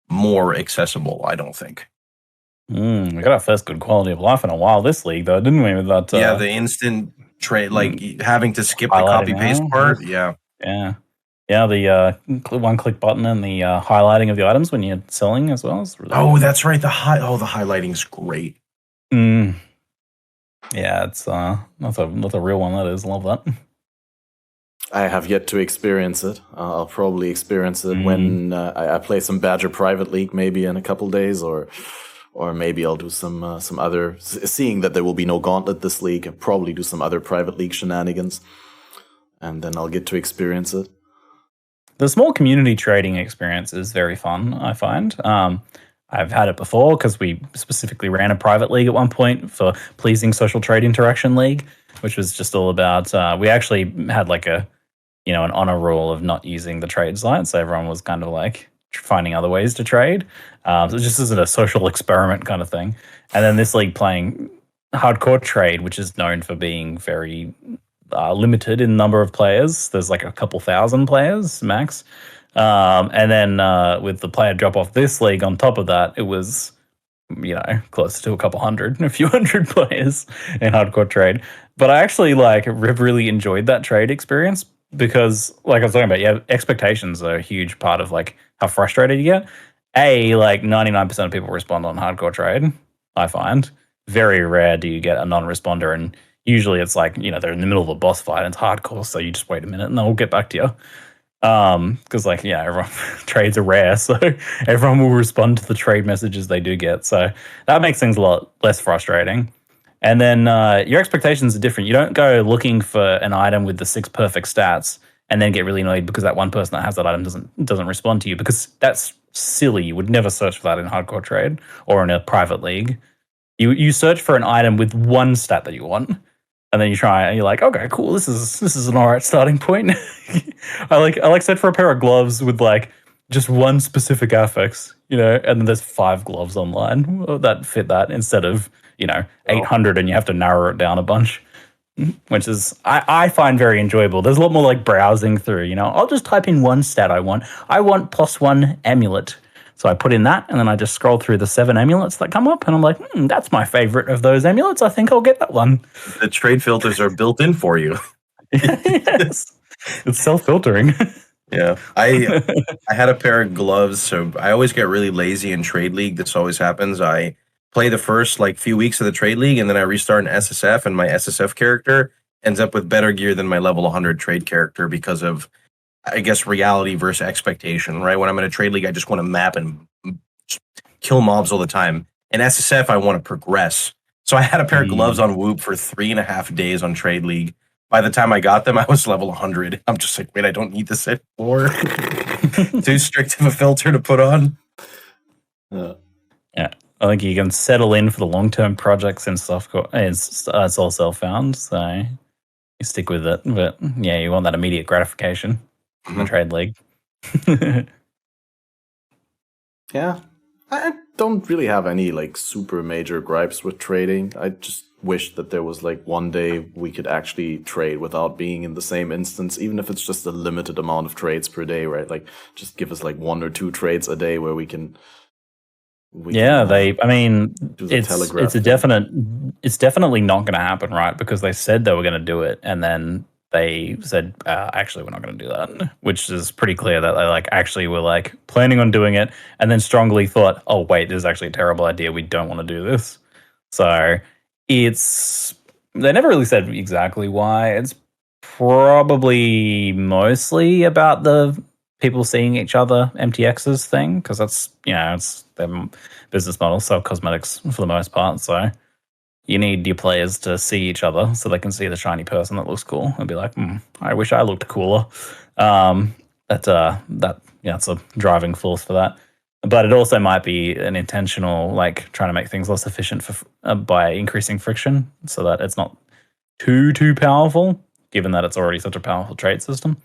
more accessible, I don't think. We got our first good quality of life in a while this league, though, didn't we? With that, the instant trade, like having to skip the copy paste part. Yeah. The one-click button and the highlighting of the items when you're selling as well. Is really good. That's right. The highlighting's great. Yeah, it's that's a real one. That is, love that. I have yet to experience it. I'll probably experience it when I play some Badger Private League, maybe in a couple days, or maybe I'll do some other. Seeing that there will be no gauntlet this league, I'll probably do some other Private League shenanigans, and then I'll get to experience it. The small community trading experience is very fun, I find. I've had it before because we specifically ran a private league at one point for Pleasing Social Trade Interaction League, which was just all about, we actually had like an honor rule of not using the trade site. So everyone was kind of like finding other ways to trade. So it just isn't a social experiment kind of thing. And then this league playing hardcore trade, which is known for being very limited in number of players. There's like a couple thousand players max. And then with the player drop off this league on top of that, it was close to a couple hundred, a few hundred players in hardcore trade. But I actually really enjoyed that trade experience because, like I was talking about, expectations are a huge part of how frustrated you get. 99% of people respond on hardcore trade. I find very rare do you get a non-responder, and usually it's they're in the middle of a boss fight and it's hardcore, so you just wait a minute and they'll get back to you. Because everyone trades are rare, so everyone will respond to the trade messages they do get. So that makes things a lot less frustrating. And then your expectations are different. You don't go looking for an item with the 6 perfect stats and then get really annoyed because that one person that has that item doesn't respond to you, because that's silly. You would never search for that in hardcore trade or in a private league. You search for an item with one stat that you want. And then you try, and you're like, okay, cool. This is an all right starting point. I said for a pair of gloves with just one specific affix, and then there's 5 gloves online that fit that instead of 800, and you have to narrow it down a bunch, which is I find very enjoyable. There's a lot more browsing through. I'll just type in one stat I want. I want +1 amulet. So I put in that, and then I just scroll through the 7 amulets that come up, and I'm like, that's my favorite of those amulets. I think I'll get that one. The trade filters are built in for you. Yes. It's self-filtering. Yeah. I had a pair of gloves, so I always get really lazy in Trade League. This always happens. I play the first few weeks of the Trade League, and then I restart an SSF, and my SSF character ends up with better gear than my level 100 trade character because of, I guess, reality versus expectation, right? When I'm in a trade league, I just want to map and kill mobs all the time. In SSF, I want to progress. So I had a pair of gloves on Whoop for 3.5 days on trade league. By the time I got them, I was level 100. I'm just like, wait, I don't need this anymore. Too strict of a filter to put on. Yeah, I think you can settle in for the long-term projects and stuff. It's all self-found, so you stick with it. But yeah, you want that immediate gratification. In the trade league. Yeah. I don't really have any super major gripes with trading. I just wish that there was one day we could actually trade without being in the same instance, even if it's just a limited amount of trades per day, right? Just give us 1 or 2 trades a day where we can it's definitely not going to happen, right? Because they said they were going to do it, and then they said, actually, we're not going to do that, which is pretty clear that they actually were planning on doing it, and then strongly thought, oh, wait, this is actually a terrible idea. We don't want to do this. So they never really said exactly why. It's probably mostly about the people seeing each other MTXs thing, because that's, it's their business model, sell cosmetics for the most part. So you need your players to see each other so they can see the shiny person that looks cool and be like, I wish I looked cooler. It's a driving force for that. But it also might be an intentional, trying to make things less efficient by increasing friction so that it's not too powerful, given that it's already such a powerful trade system.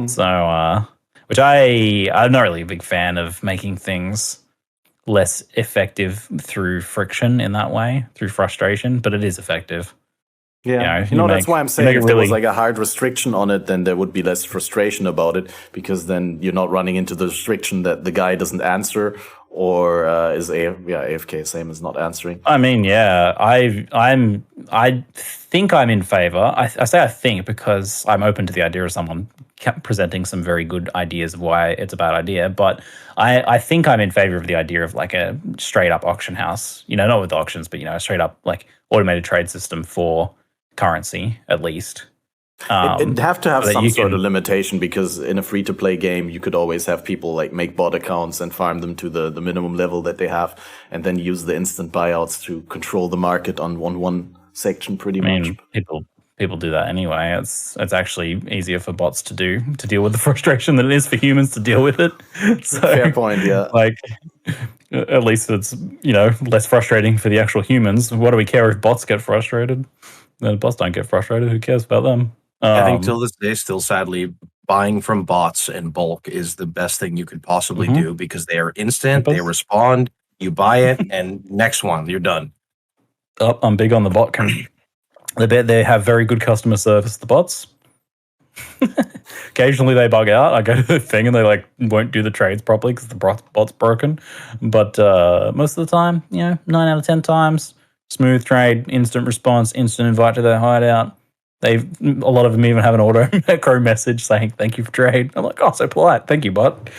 So, which I'm not really a big fan of making things less effective through friction in that way, through frustration, but it is effective. Yeah, that's why I'm saying if there was a hard restriction on it, then there would be less frustration about it, because then you're not running into the restriction that the guy doesn't answer or is AFK, same as not answering. I mean, yeah, I think I'm in favor. I say I think because I'm open to the idea of someone presenting some very good ideas of why it's a bad idea, but I think I'm in favor of the idea of a straight up auction house, not with auctions, but a straight up automated trade system for currency, at least. It'd have to have some sort of limitation, because in a free-to-play game, you could always have people make bot accounts and farm them to the minimum level that they have, and then use the instant buyouts to control the market on one section pretty much. People do that anyway. It's actually easier for bots to deal with the frustration than it is for humans to deal with it. So, fair point, yeah. At least it's less frustrating for the actual humans. What do we care if bots get frustrated? The bots don't get frustrated. Who cares about them? I think till this day, still sadly, buying from bots in bulk is the best thing you could possibly do, because they are instant, they respond, you buy it, and next one, you're done. I'm big on the bot. They have very good customer service, the bots. Occasionally they bug out. I go to the thing and they like won't do the trades properly because the bot's broken. But most of the time, 9 out of 10 times, smooth trade, instant response, instant invite to their hideout. A lot of them even have an auto macro message saying thank you for trade. I'm like, oh, so polite. Thank you, bot.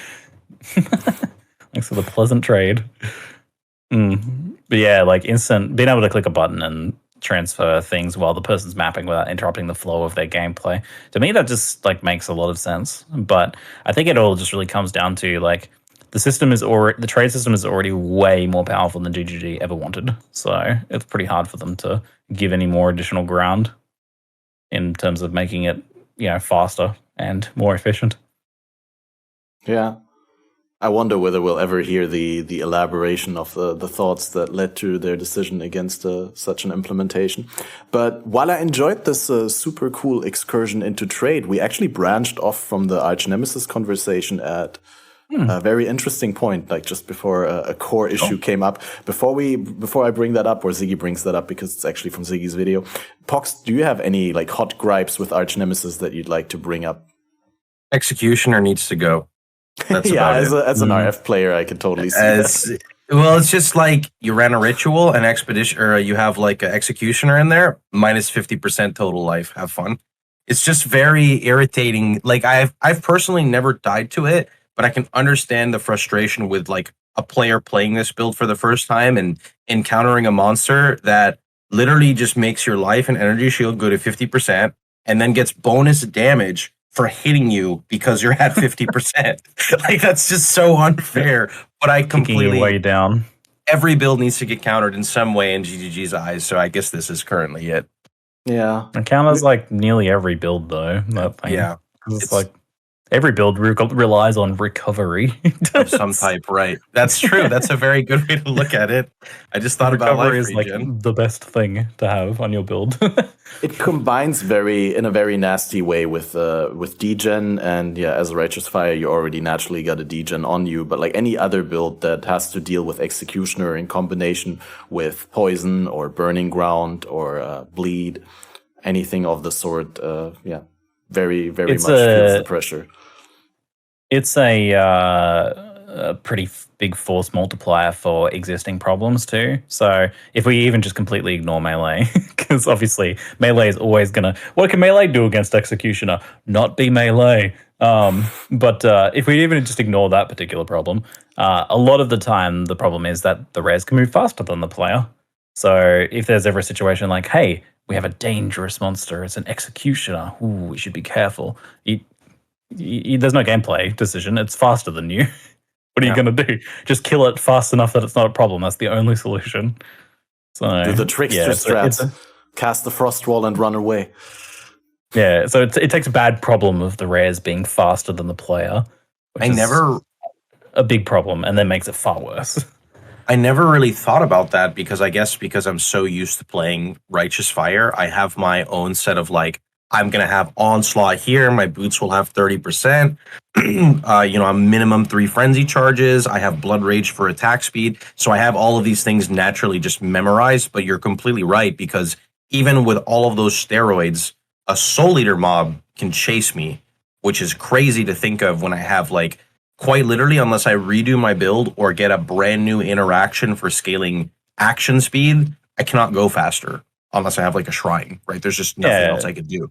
Thanks for the pleasant trade. But yeah, like instant being able to click a button and transfer things while the person's mapping without interrupting the flow of their gameplay. To me, that just like makes a lot of sense. But I think it all just really comes down to like the trade system is already way more powerful than ZiggyD ever wanted. So it's pretty hard for them to give any more additional ground in terms of making it, faster and more efficient. Yeah. I wonder whether we'll ever hear the elaboration of the thoughts that led to their decision against such an implementation. But while I enjoyed this super cool excursion into trade, we actually branched off from the arch nemesis conversation at a very interesting point, like just before a core issue came up. Before I bring that up, or Ziggy brings that up because it's actually from Ziggy's video. Pohx, do you have any like hot gripes with arch nemesis that you'd like to bring up? Executioner needs to go. That's as an RF player, I can totally see that. Well, it's just like you ran a ritual and expedition, or you have like an executioner in there, minus 50% total life. Have fun. It's just very irritating. Like I've personally never died to it, but I can understand the frustration with like a player playing this build for the first time and encountering a monster that literally just makes your life and energy shield go to 50% and then gets bonus damage for hitting you because you're at 50%. Like that's just so unfair. But I completely way down. Every build needs to get countered in some way in GGG's eyes. So I guess this is currently it. Yeah, it counters like nearly every build though. Yeah, it's like every build relies on recovery of some type, right? That's true. That's a very good way to look at it. I just thought about life is regen. Like the best thing to have on your build. It combines in a very nasty way with degen, and as a righteous fire, you already naturally got a degen on you. But like any other build that has to deal with executioner in combination with poison or burning ground or bleed, anything of the sort, very very much feels the pressure. It's a pretty big force multiplier for existing problems too. So if we even just completely ignore melee, because obviously melee is always gonna. What can melee do against executioner? Not be melee. But if we even just ignore that particular problem, a lot of the time the problem is that the rares can move faster than the player. So if there's ever a situation like, hey, we have a dangerous monster, it's an executioner. Ooh, we should be careful. There's no gameplay decision. It's faster than you. What are you going to do? Just kill it fast enough that it's not a problem. That's the only solution. So do the trickster strats. Cast the frost wall and run away. Yeah, so it takes a bad problem of the rares being faster than the player. A big problem, and then makes it far worse. I never really thought about that because I'm so used to playing Righteous Fire, I have my own set of like, I'm going to have Onslaught here. My boots will have 30%. I'm minimum 3 frenzy charges. I have Blood Rage for attack speed. So I have all of these things naturally just memorized, but you're completely right because even with all of those steroids, a Soul Eater mob can chase me, which is crazy to think of when I have like quite literally, unless I redo my build or get a brand new interaction for scaling action speed, I cannot go faster unless I have like a shrine, right? There's just nothing else I could do.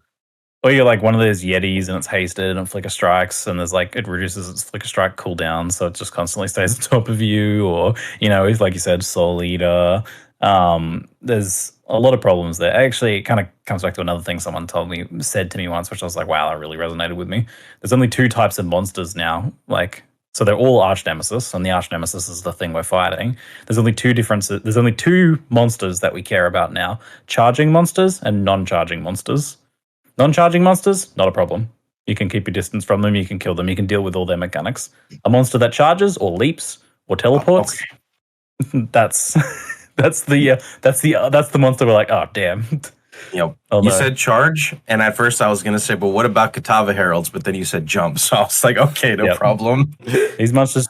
Or you're like one of those Yetis and it's hasted and Flicker Strikes and there's like, it reduces its Flicker Strike cooldown so it just constantly stays on top of you. Or, if, like you said, Soul Eater. There's a lot of problems there. Actually, it kind of comes back to another thing someone said to me once, which I was like, wow, that really resonated with me. There's only 2 types of monsters now. So they're all Arch Nemesis, and the Arch Nemesis is the thing we're fighting. There's only 2 differences. There's only 2 monsters that we care about now: charging monsters and non-charging monsters. Non-charging monsters, not a problem. You can keep your distance from them. You can kill them. You can deal with all their mechanics. A monster that charges or leaps or teleports, that's the monster we're like, oh damn. You said charge, and at first I was going to say, but what about Katava Heralds? But then you said jump, so I was like, okay, no problem. These monsters,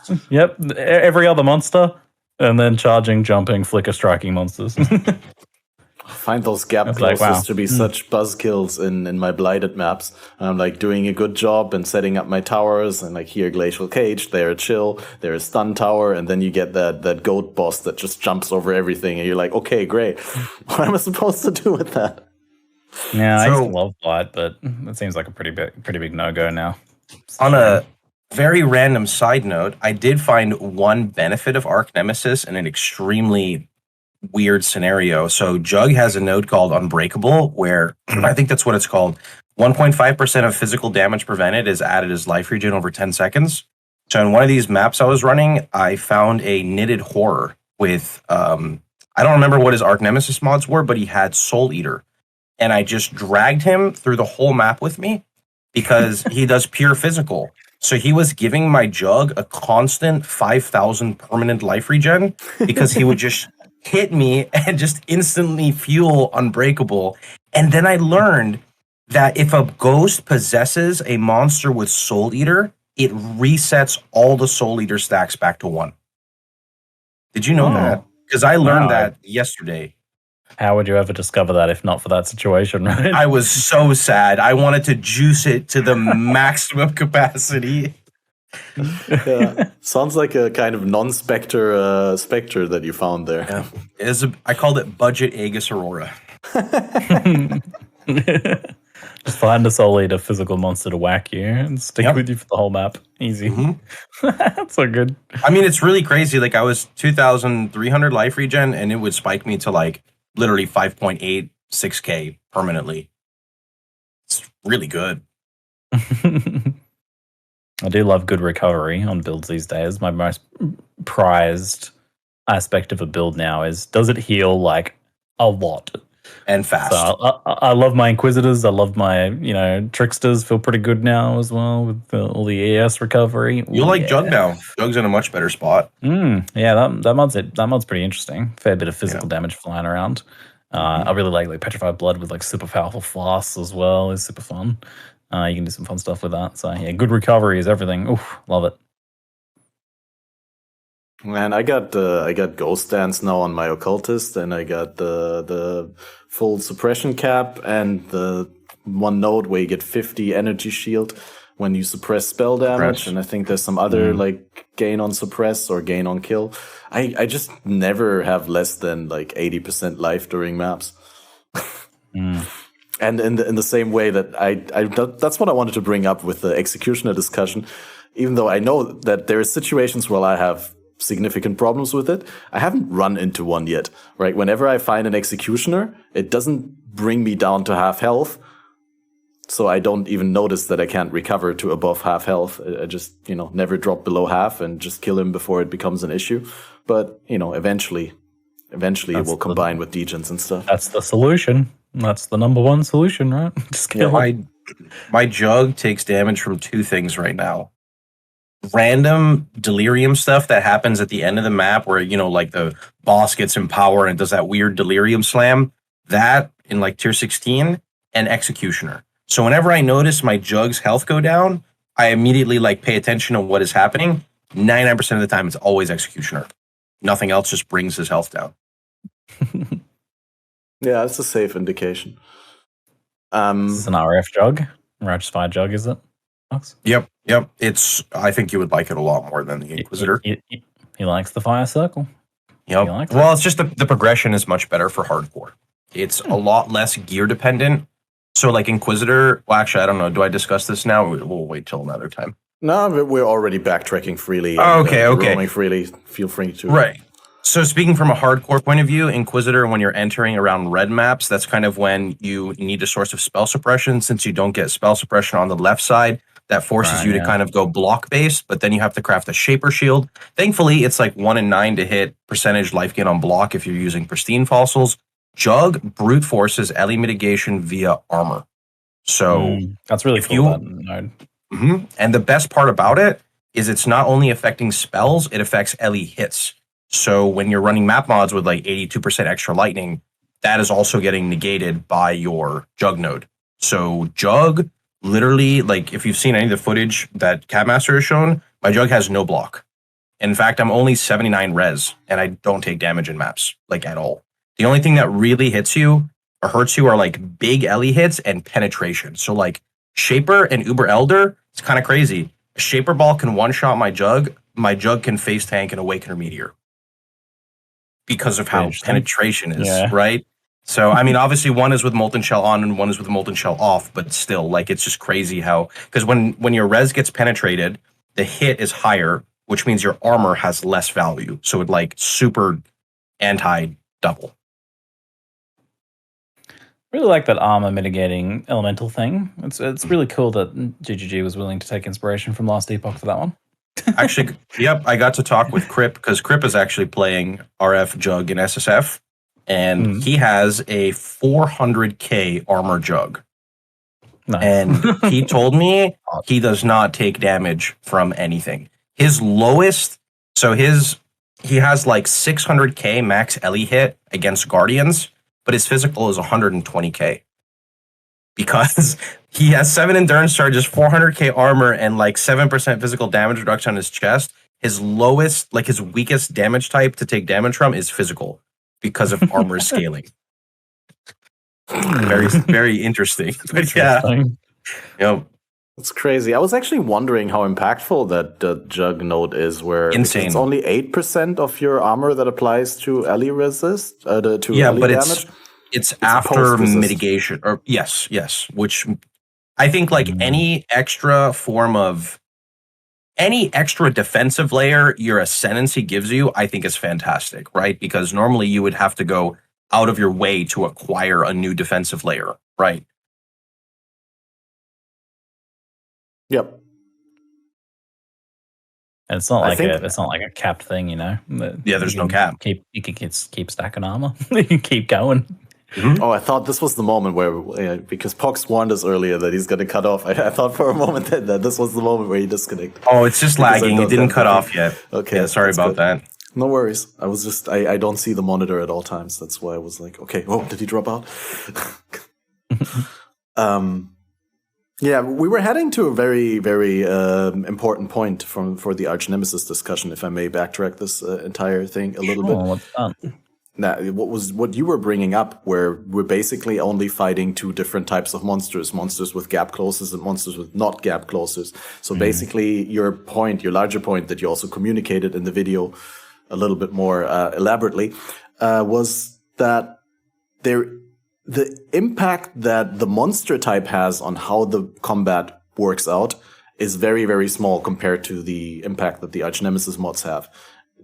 every other monster, and then charging, jumping, flicker striking monsters. find those gap It's closes like, wow. to be such buzzkills in my blighted maps. I'm like doing a good job and setting up my towers, and like here Glacial Cage, there a chill, there a stun tower, and then you get that goat boss that just jumps over everything, and you're like, okay, great. What am I supposed to do with that? Yeah, I used to love Blight, but it seems like a pretty big no-go now. On a very random side note, I did find one benefit of Arc Nemesis in an extremely weird scenario. So Jug has a node called Unbreakable, where I think that's what it's called. 1.5% of physical damage prevented is added as life regen over 10 seconds. So in one of these maps I was running, I found a knitted horror with, I don't remember what his Arc Nemesis mods were, but he had Soul Eater. And I just dragged him through the whole map with me because he does pure physical. So he was giving my Jug a constant 5,000 permanent life regen because he would just hit me and just instantly fuel Unbreakable. And then I learned that if a ghost possesses a monster with Soul Eater, it resets all the Soul Eater stacks back to 1. Did you know that? Because I learned that yesterday. How would you ever discover that if not for that situation, right? I was so sad. I wanted to juice it to the maximum capacity. Yeah. Sounds like a kind of non-spectre spectre that you found there. Yeah. I called it Budget Aegis Aurora. Just find a Soul Eater physical monster to whack you and stick with you for the whole map. Easy. That's so good. I mean, it's really crazy. Like, I was 2,300 life regen, and it would spike me to like literally 5.8, 6K permanently. It's really good. I do love good recovery on builds these days. My most prized aspect of a build now is, does it heal like a lot? And fast. So I love my Inquisitors. I love my, Tricksters feel pretty good now as well with all the ES recovery. You like Jug now. Jug's in a much better spot. Yeah, that mod's pretty interesting. Fair bit of physical damage flying around. I really like Petrified Blood with like super powerful flasks as well. Is super fun. You can do some fun stuff with that. So yeah, good recovery is everything. Oof, love it. Man, I got Ghost Dance now on my Occultist, and I got the full suppression cap and the one node where you get 50 energy shield when you suppress spell damage. And I think there's some other like gain on suppress or gain on kill. I just never have less than like 80% life during maps. And in the same way that that's what I wanted to bring up with the executioner discussion. Even though I know that there are situations where I have significant problems with it, I haven't run into one yet, right? Whenever I find an executioner, it doesn't bring me down to half health, so I don't even notice that I can't recover to above half health. I just, never drop below half and just kill him before it becomes an issue. But, eventually it will combine with degens and stuff. That's the solution. That's the number one solution, right? Just kill him. My Jug takes damage from two things right now. Random delirium stuff that happens at the end of the map where, like the boss gets in power and does that weird delirium slam. That in like tier 16, and executioner. So whenever I notice my Jug's health go down, I immediately like pay attention to what is happening. 99% of the time, it's always executioner. Nothing else just brings his health down. Yeah, it's a safe indication. This is an RF Jug. Righteous Fire Jug, is it? Yep. I think you would like it a lot more than the Inquisitor. He likes the Fire Circle. Yep. Well, it's just the progression is much better for hardcore. It's a lot less gear dependent. So like Inquisitor, well, actually, I don't know. Do I discuss this now? We'll wait till another time. No, but we're already backtracking freely. Okay. Roaming freely. Feel free to. Right. So speaking from a hardcore point of view, Inquisitor, when you're entering around red maps, that's kind of when you need a source of spell suppression. Since you don't get spell suppression on the left side, that forces you to kind of go block-based, but then you have to craft a Shaper Shield. Thankfully, it's like 1 in 9 to hit percentage life gain on block if you're using Pristine Fossils. Jug brute forces Ellie mitigation via armor. So that's really cool. And the best part about it is it's not only affecting spells, it affects Ellie hits. So when you're running map mods with like 82% extra lightning, that is also getting negated by your Jug node. So Jug, literally, like if you've seen any of the footage that Catmaster has shown, my Jug has no block. In fact, I'm only 79 res, and I don't take damage in maps, like at all. The only thing that really hits you or hurts you are like big Ellie hits and penetration. So like Shaper and Uber Elder, it's kind of crazy. A Shaper Ball can one-shot my Jug. My Jug can face tank and Awakener Meteor because of how penetration is, right? So, I mean, obviously one is with Molten Shell on and one is with Molten Shell off, but still, like, it's just crazy how, because when your res gets penetrated, the hit is higher, which means your armor has less value. So it like super anti-double. Really like that armor mitigating elemental thing. It's really cool that GGG was willing to take inspiration from Last Epoch for that one. Actually, yep, I got to talk with Crip because Crip is actually playing RF Jug in SSF, and he has a 400k armor Jug. Nice. And he told me he does not take damage from anything. His lowest, so he has like 600k max Ellie hit against Guardians, but his physical is 120k. Because he has 7 endurance charges, 400k armor, and like 7% physical damage reduction on his chest. His lowest, like his weakest damage type to take damage from is physical because of armor scaling. Very, very interesting. But yeah, it's crazy. I was actually wondering how impactful that Jug node is, where insane. It's only 8% of your armor that applies to Ellie resist, to Ellie but damage. It's after mitigation, or yes, which I think like any extra defensive layer your Ascendancy gives you, I think is fantastic, right? Because normally you would have to go out of your way to acquire a new defensive layer, right? Yep. And it's not like a capped thing, you know. Yeah, there's no cap. You can keep stacking armor. You can keep going. Mm-hmm. Oh, I thought this was the moment where, because Pohx warned us earlier that he's going to cut off. I thought for a moment that this was the moment where he disconnected. Oh, it's just lagging. It didn't cut off yet. Okay. Yeah, sorry about that. No worries. I was just, I don't see the monitor at all times. That's why I was like, okay, oh, did he drop out? Yeah, we were heading to a very, very important point for the Arch Nemesis discussion, if I may backtrack this entire thing a little bit. What's that? Now, what you were bringing up, where we're basically only fighting two different types of monsters with gap closes and monsters with not gap closes. So basically, your larger point that you also communicated in the video a little bit more elaborately, was that the impact that the monster type has on how the combat works out is very, very small compared to the impact that the Arch Nemesis mods have.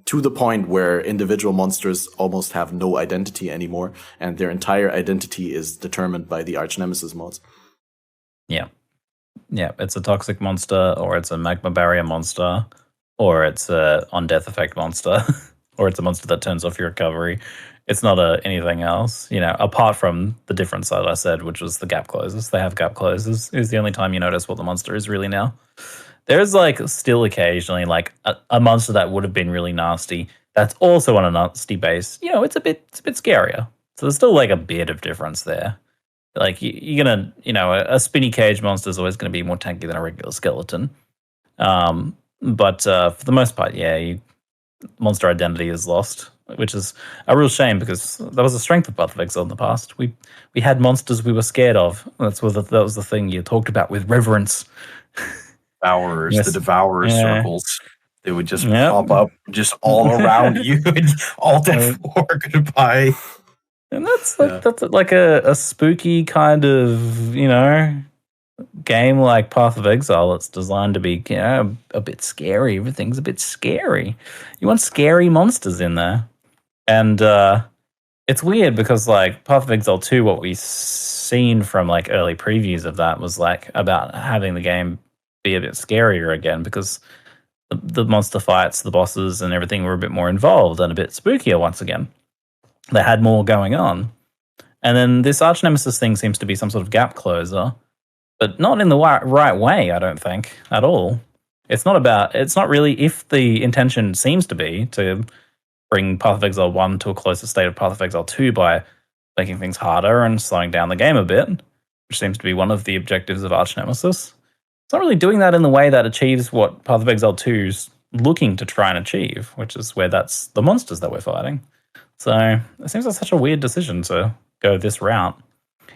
To the point where individual monsters almost have no identity anymore, and their entire identity is determined by the Arch Nemesis mods. Yeah. Yeah, it's a toxic monster, or it's a magma barrier monster, or it's a on-death effect monster, or it's a monster that turns off your recovery. It's not anything else, you know, apart from the difference that I said, which was the gap closes. They have gap closes. Is the only time you notice what the monster is really now. There's like still occasionally like a monster that would have been really nasty that's also on a nasty base. You know, it's a bit scarier. So there's still like a bit of difference there. Like you're gonna, you know, a spinny cage monster is always going to be more tanky than a regular skeleton. But for the most part, yeah, monster identity is lost, which is a real shame because that was a strength of Path of Exile in the past. We had monsters we were scared of. That was the thing you talked about with reverence. The Devourers circles. They would just pop up just all around you. Alt F4, goodbye. And that's like a spooky kind of, you know, game like Path of Exile. It's designed to be, you know, a bit scary. Everything's a bit scary. You want scary monsters in there. And it's weird because like Path of Exile 2, what we've seen from like early previews of that was like about having the game be a bit scarier again because the monster fights, the bosses and everything were a bit more involved and a bit spookier once again. They had more going on. And then this Arch Nemesis thing seems to be some sort of gap closer, but not in the right way, I don't think, at all. It's not really, if the intention seems to be to bring Path of Exile 1 to a closer state of Path of Exile 2 by making things harder and slowing down the game a bit, which seems to be one of the objectives of Arch Nemesis. It's not really doing that in the way that achieves what Path of Exile 2's looking to try and achieve, which is where that's the monsters that we're fighting. So it seems like such a weird decision to go this route.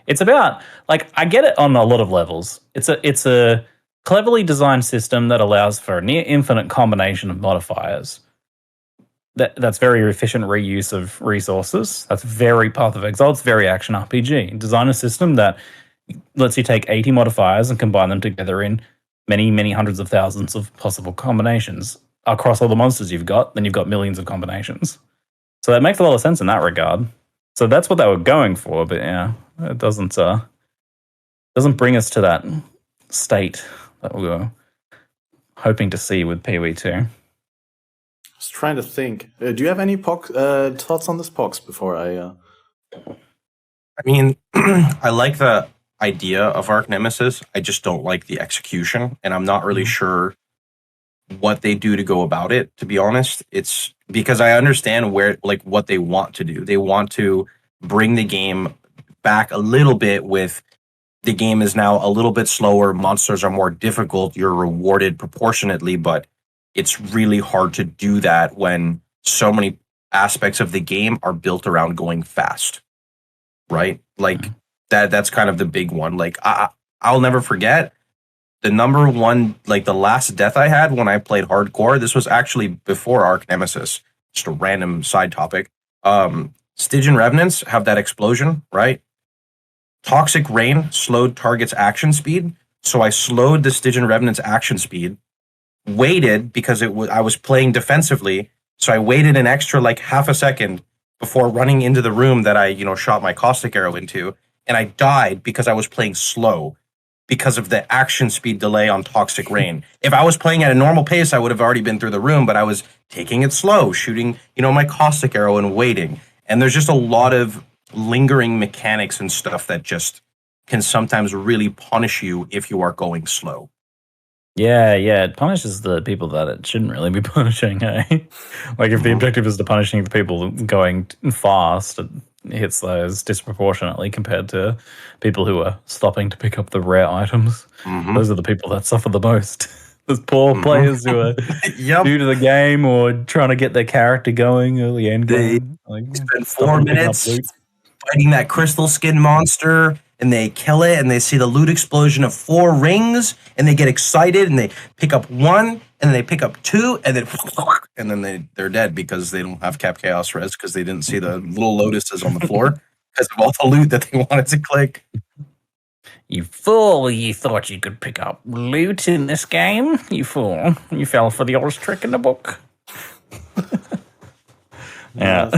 It's about, like, I get it on a lot of levels. It's a cleverly designed system that allows for a near infinite combination of modifiers. That's very efficient reuse of resources. That's very Path of Exile. It's very action RPG. Design a system that lets you take 80 modifiers and combine them together in many, many hundreds of thousands of possible combinations across all the monsters you've got. Then you've got millions of combinations. So that makes a lot of sense in that regard. So that's what they were going for, but yeah, it doesn't bring us to that state that we were hoping to see with PoE2. I was trying to think. Do you have any thoughts on this, Pohx, before I... I mean, I like the idea of Arch Nemesis. I just don't like the execution, and I'm not really sure what they do to go about it, to be honest. It's because I understand what they want to do. They want to bring the game back a little bit with the game is now a little bit slower, monsters are more difficult, you're rewarded proportionately, but it's really hard to do that when so many aspects of the game are built around going fast, right? Like that's kind of the big one. Like I'll never forget the number one, like the last death I had when I played hardcore. This was actually before Arch Nemesis. Just a random side topic. Stygian Revenants have that explosion, right? Toxic Rain slowed target's action speed. So I slowed the Stygian Revenant's action speed, waited because I was playing defensively. So I waited an extra like half a second before running into the room that I, shot my caustic arrow into. And I died because I was playing slow because of the action speed delay on Toxic Rain. If I was playing at a normal pace, I would have already been through the room, but I was taking it slow, shooting, my caustic arrow and waiting. And there's just a lot of lingering mechanics and stuff that just can sometimes really punish you if you are going slow. Yeah, it punishes the people that it shouldn't really be punishing, eh? Like if the objective is to punishing the people going fast, it hits those disproportionately compared to people who are stopping to pick up the rare items. Those are the people that suffer the most. Those poor players who are new to the game or trying to get their character going early end game. They spend 4 minutes fighting that crystal skin monster, and they kill it, and they see the loot explosion of 4 rings, and they get excited, and they pick up 1, and then they pick up 2, and then they're dead because they don't have Cap Chaos Res because they didn't see the little lotuses on the floor because of all the loot that they wanted to click. You fool, you thought you could pick up loot in this game? You fool. You fell for the oldest trick in the book. Yeah.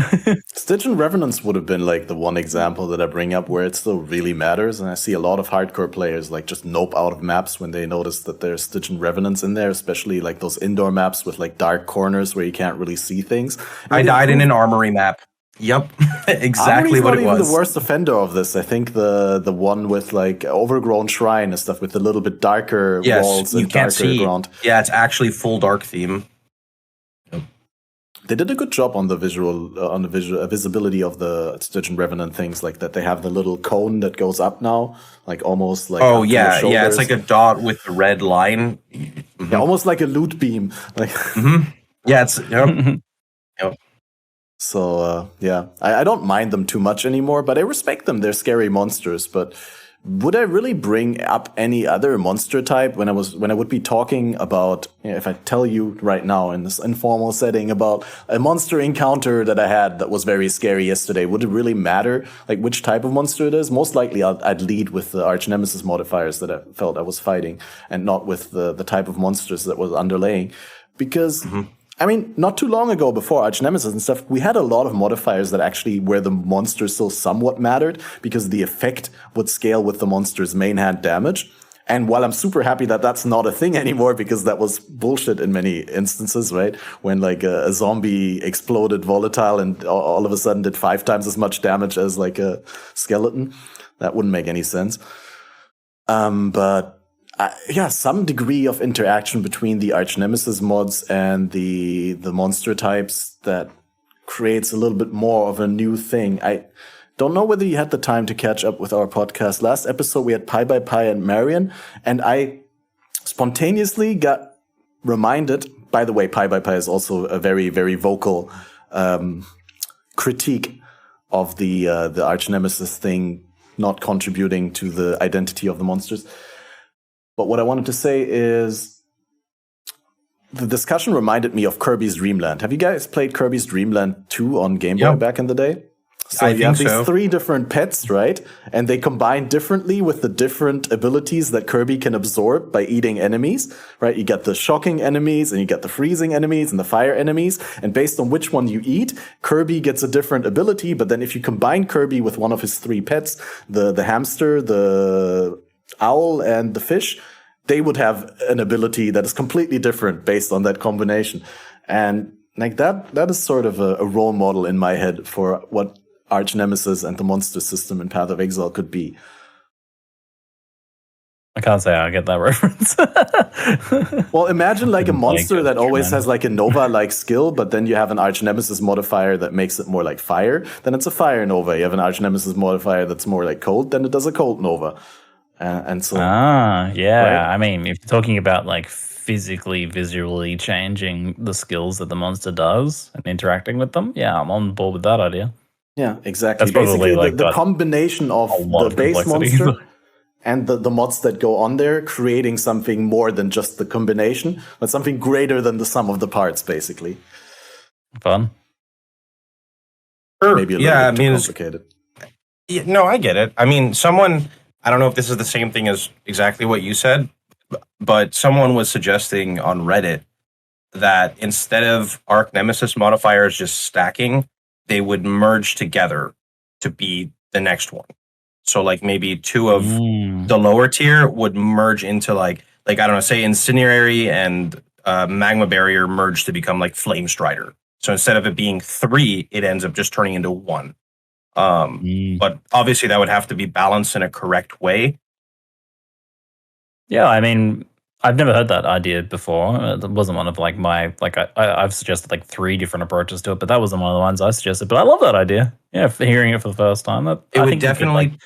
Stygian Revenants would have been like the one example that I bring up where it still really matters, and I see a lot of hardcore players like just nope out of maps when they notice that there's Stygian Revenants in there, especially like those indoor maps with like dark corners where you can't really see things. I died in an armory map. Yep, exactly what it was. Not even the worst offender of this. I think the one with like overgrown shrine and stuff with a little bit darker walls and darker ground. Yeah, it's actually full dark theme. They did a good job on the visibility of the Stygian Revenant things, like that they have the little cone that goes up now, like almost like yeah, it's like a dot with the red line. Yeah, almost like a loot beam. Like yeah, it's yep. So I don't mind them too much anymore, but I respect them. They're scary monsters, but would I really bring up any other monster type when I would be talking about, if I tell you right now in this informal setting about a monster encounter that I had that was very scary yesterday, would it really matter like which type of monster it is? Most likely I'd lead with the Arch Nemesis modifiers that I felt I was fighting and not with the type of monsters that was underlaying. Because I mean, not too long ago, before Arch Nemesis and stuff, we had a lot of modifiers that actually where the monster still somewhat mattered because the effect would scale with the monster's main hand damage. And while I'm super happy that that's not a thing anymore because that was bullshit in many instances, right? When like a zombie exploded volatile and all of a sudden did 5 times as much damage as like a skeleton. That wouldn't make any sense. But some degree of interaction between the Arch Nemesis mods and the monster types that creates a little bit more of a new thing. I don't know whether you had the time to catch up with our podcast. Last episode, we had Pi by Pi and Marion, and I spontaneously got reminded, by the way, Pi by Pi is also a very, very vocal critique of the arch nemesis thing not contributing to the identity of the monsters. But what I wanted to say is the discussion reminded me of Kirby's Dream Land. Have you guys played Kirby's Dream Land 2 on Game Boy back in the day? So you have these 3 different pets, right? And they combine differently with the different abilities that Kirby can absorb by eating enemies, right? You get the shocking enemies, and you get the freezing enemies, and the fire enemies. And based on which one you eat, Kirby gets a different ability. But then if you combine Kirby with one of his 3 pets, the hamster, the owl, and the fish, they would have an ability that is completely different based on that combination. And like that is sort of a role model in my head for what arch nemesis and the monster system in Path of Exile could be. I can't say I get that reference. Well, imagine like a monster that always has like a Nova-like skill, but then you have an arch nemesis modifier that makes it more like fire. Then it's a fire Nova. You have an arch nemesis modifier that's more like cold. Then it does a cold Nova. And so, yeah. Right? I mean, if you're talking about like physically, visually changing the skills that the monster does and interacting with them, yeah, I'm on board with that idea. Yeah, exactly. That's probably basically like the combination of the base monster and the mods that go on there, creating something more than just the combination, but something greater than the sum of the parts, basically. Fun. Sure. Maybe a little bit too complicated. Yeah, no, I get it. I mean, I don't know if this is the same thing as exactly what you said, but someone was suggesting on Reddit that instead of arch nemesis modifiers just stacking, they would merge together to be the next one. So like maybe 2 of the lower tier would merge into like I don't know, say Incinerary and Magma Barrier merge to become like Flame Strider. So instead of it being 3, it ends up just turning into 1. But obviously that would have to be balanced in a correct way. Yeah, I mean, I've never heard that idea before. It wasn't one of like my I've suggested like 3 different approaches to it, but that wasn't one of the ones I suggested. But I love that idea. Yeah, for hearing it for the first time, I think definitely you could, like,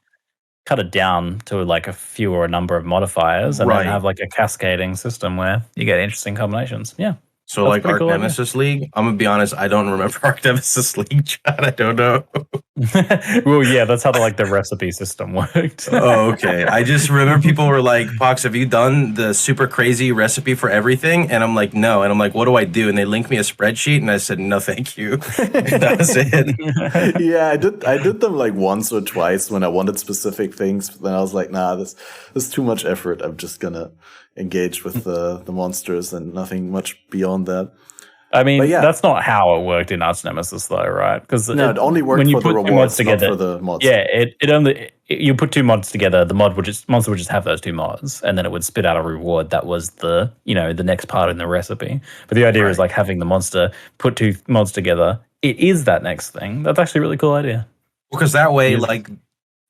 cut it down to like a fewer number of modifiers, and then have like a cascading system where you get interesting combinations. Yeah. So like Arch Nemesis League, I'm gonna be honest, I don't remember Arch Nemesis League chat. I don't know. Well, yeah, that's how the recipe system worked. Oh, okay. I just remember people were like, Pohx, have you done the super crazy recipe for everything? And I'm like, no. And I'm like, what do I do? And they linked me a spreadsheet, and I said, no, thank you. And that was it. Yeah, I did them like once or twice when I wanted specific things. But then I was like, nah, this is too much effort. I'm just gonna engage with the monsters and nothing much beyond that. I mean, that's not how it worked in Arch Nemesis, though, right? Because it only worked when you for the rewards, together, not for the mods. Yeah, you put 2 mods together, the monster would just have those 2 mods, and then it would spit out a reward that was the next part in the recipe. But the idea is like having the monster put 2 mods together. It is that next thing. That's actually a really cool idea. Because that way, like,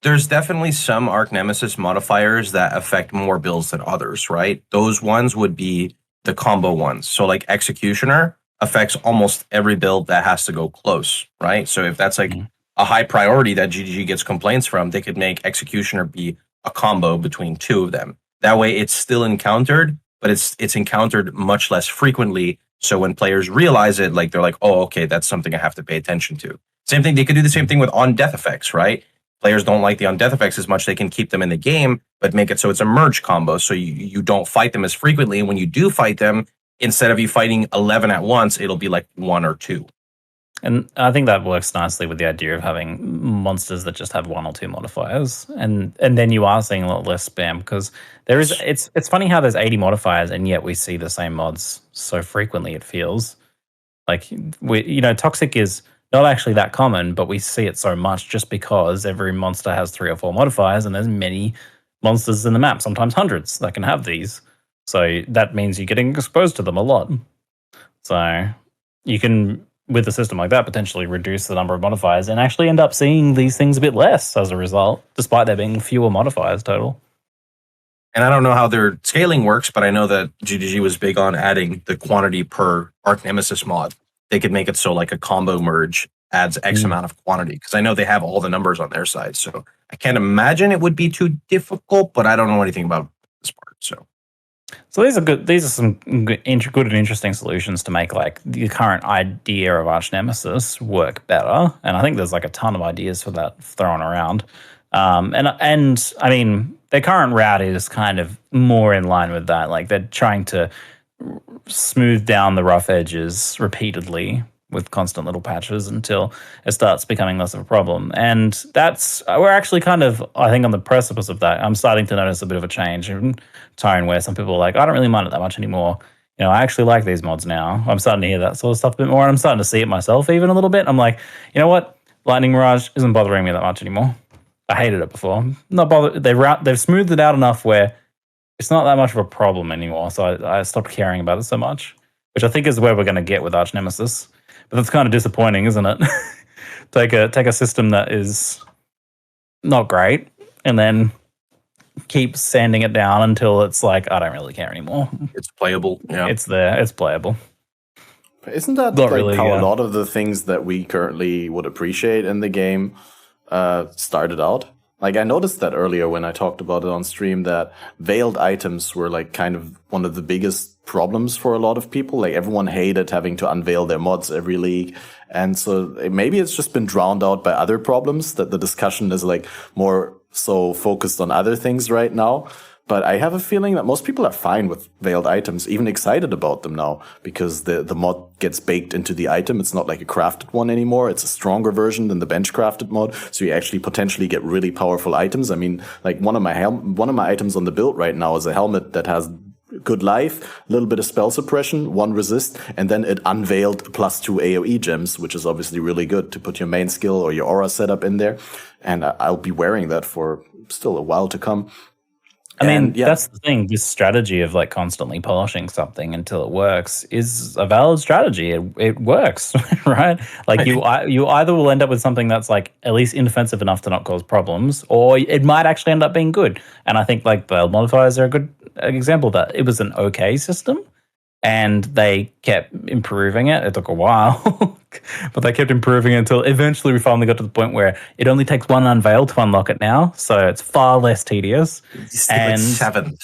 there's definitely some Arch Nemesis modifiers that affect more builds than others, right? Those ones would be the combo ones. So like Executioner affects almost every build that has to go close, right? So if that's like a high priority that GGG gets complaints from, they could make Executioner be a combo between 2 of them. That way it's still encountered, but it's encountered much less frequently. So when players realize it, like they're like, oh, okay, that's something I have to pay attention to. Same thing, they could do the same thing with on-death effects, right? Players don't like the on-death effects as much. They can keep them in the game, but make it so it's a merge combo. So you don't fight them as frequently. And when you do fight them, instead of you fighting 11 at once, it'll be like 1 or 2. And I think that works nicely with the idea of having monsters that just have 1 or 2 modifiers. And then you are seeing a lot less spam, because there is it's funny how there's 80 modifiers and yet we see the same mods so frequently, it feels. Like Toxic is not actually that common, but we see it so much just because every monster has 3 or 4 modifiers, and there's many monsters in the map, sometimes hundreds, that can have these. So that means you're getting exposed to them a lot. So you can, with a system like that, potentially reduce the number of modifiers and actually end up seeing these things a bit less as a result, despite there being fewer modifiers total. And I don't know how their scaling works, but I know that GGG was big on adding the quantity per Arch Nemesis mod. They could make it so like a combo merge adds X amount of quantity, because I know they have all the numbers on their side. So I can't imagine it would be too difficult, but I don't know anything about this part. So So these are good. These are some good and interesting solutions to make like the current idea of Arch Nemesis work better. And I think there's like a ton of ideas for that thrown around. And I mean, their current route is kind of more in line with that. Like they're trying to smooth down the rough edges repeatedly with constant little patches until it starts becoming less of a problem. And we're actually kind of, I think, on the precipice of that. I'm starting to notice a bit of a change in tone where some people are like, I don't really mind it that much anymore. I actually like these mods now. I'm starting to hear that sort of stuff a bit more, and I'm starting to see it myself even a little bit. I'm like, you know what? Lightning Mirage isn't bothering me that much anymore. I hated it before. Not bothered. They've smoothed it out enough where it's not that much of a problem anymore. So I stopped caring about it so much, which I think is where we're going to get with Arch Nemesis. But that's kind of disappointing, isn't it? take a system that is not great and then keep sanding it down until it's like, I don't really care anymore. It's playable. Yeah, it's there. It's playable. Isn't that not like really, how a lot of the things that we currently would appreciate in the game started out? Like I noticed that earlier when I talked about it on stream, that veiled items were like kind of one of the biggest problems for a lot of people. Like everyone hated having to unveil their mods every league. And so maybe it's just been drowned out by other problems, that the discussion is like more so focused on other things right now. But I have a feeling that most people are fine with veiled items, even excited about them now, because the mod gets baked into the item. It's not like a crafted one anymore. It's a stronger version than the bench crafted mod. So you actually potentially get really powerful items. I mean, like one of my items on the build right now is a helmet that has good life, a little bit of spell suppression, 1 resist, and then it unveiled +2 AoE gems, which is obviously really good to put your main skill or your aura setup in there. And I'll be wearing that for still a while to come. I mean, that's the thing. This strategy of like constantly polishing something until it works is a valid strategy. It works, right? Like you either will end up with something that's like at least inoffensive enough to not cause problems, or it might actually end up being good. And I think like the modifiers are a good example of that. It was an okay system, and they kept improving it. It took a while, but they kept improving it until eventually we finally got to the point where it only takes 1 unveil to unlock it now. So it's far less tedious. And 7.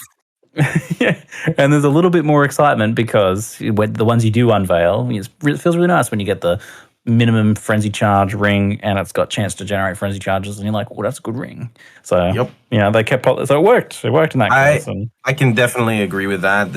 Yeah, and there's a little bit more excitement because when the ones you do unveil, it feels really nice when you get the minimum frenzy charge ring and it's got chance to generate frenzy charges, and you're like, oh, that's a good ring. So they kept so it worked. It worked in that case. I can definitely agree with that.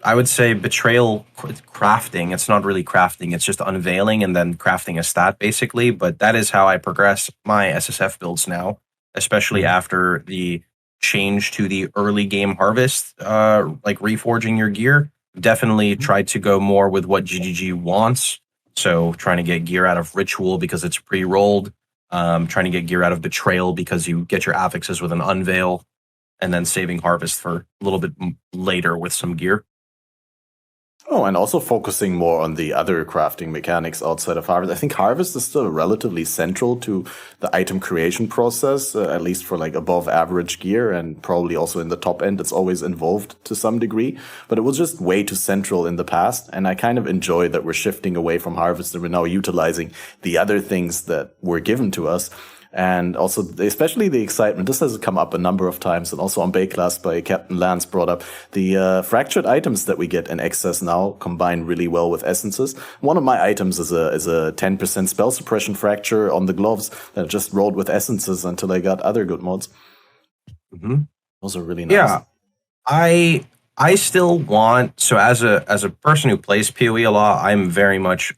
I would say betrayal crafting. It's not really crafting. It's just unveiling and then crafting a stat basically. But that is how I progress my SSF builds now, especially after the change to the early game harvest, like reforging your gear. Definitely tried to go more with what GGG wants. So trying to get gear out of Ritual because it's pre-rolled, trying to get gear out of Betrayal because you get your affixes with an unveil, and then saving Harvest for a little bit later with some gear. Oh, and also focusing more on the other crafting mechanics outside of Harvest. I think Harvest is still relatively central to the item creation process, at least for like above average gear, and probably also in the top end. It's always involved to some degree, but it was just way too central in the past. And I kind of enjoy that we're shifting away from Harvest and we're now utilizing the other things that were given to us. And also, especially the excitement, this has come up a number of times, and also on Bayclass by Captain Lance brought up the fractured items that we get in excess now combine really well with essences. One of my items is a 10% spell suppression fracture on the gloves that just rolled with essences until I got other good mods. Mm-hmm. Those are really nice. Yeah, I still want, so as a person who plays PoE a lot, I'm very much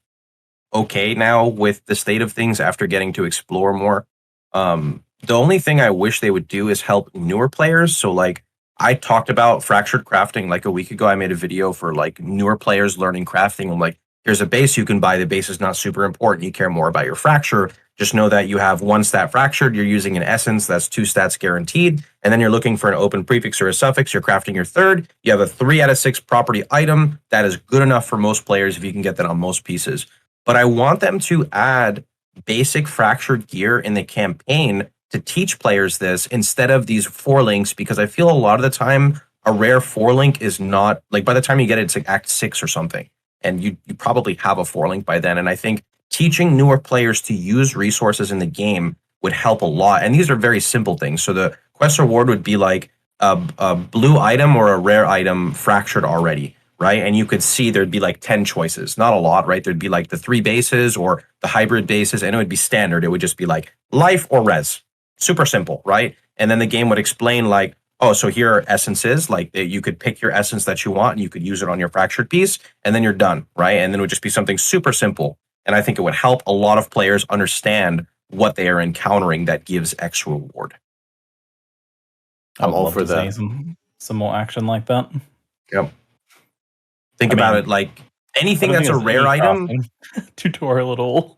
okay now with the state of things after getting to explore more. The only thing I wish they would do is help newer players. So like I talked about fractured crafting like a week ago. I made a video for like newer players learning crafting. I'm like, here's a base you can buy. The base is not super important. You care more about your fracture. Just know that you have 1 stat fractured. You're using an essence. That's 2 stats guaranteed. And then you're looking for an open prefix or a suffix. You're crafting your 3rd. You have a 3 out of 6 property item. That is good enough for most players if you can get that on most pieces. But I want them to add basic fractured gear in the campaign to teach players this instead of these 4 links, because I feel a lot of the time a rare 4 link is not, like by the time you get it, it's like Act 6 or something. And you probably have a 4 link by then. And I think teaching newer players to use resources in the game would help a lot. And these are very simple things. So the quest reward would be like a blue item or a rare item fractured already, right? And you could see there'd be like 10 choices, not a lot, right? There'd be like the 3 bases or the hybrid bases, and it would be standard. It would just be like life or res. Super simple, right? And then the game would explain like, oh, so here are essences, like you could pick your essence that you want and you could use it on your fractured piece, and then you're done, right? And then it would just be something super simple. And I think it would help a lot of players understand what they are encountering that gives extra reward. I'm all love for to that. see some more action like that. Yep. Think about it like anything that's a rare item tutorial at all.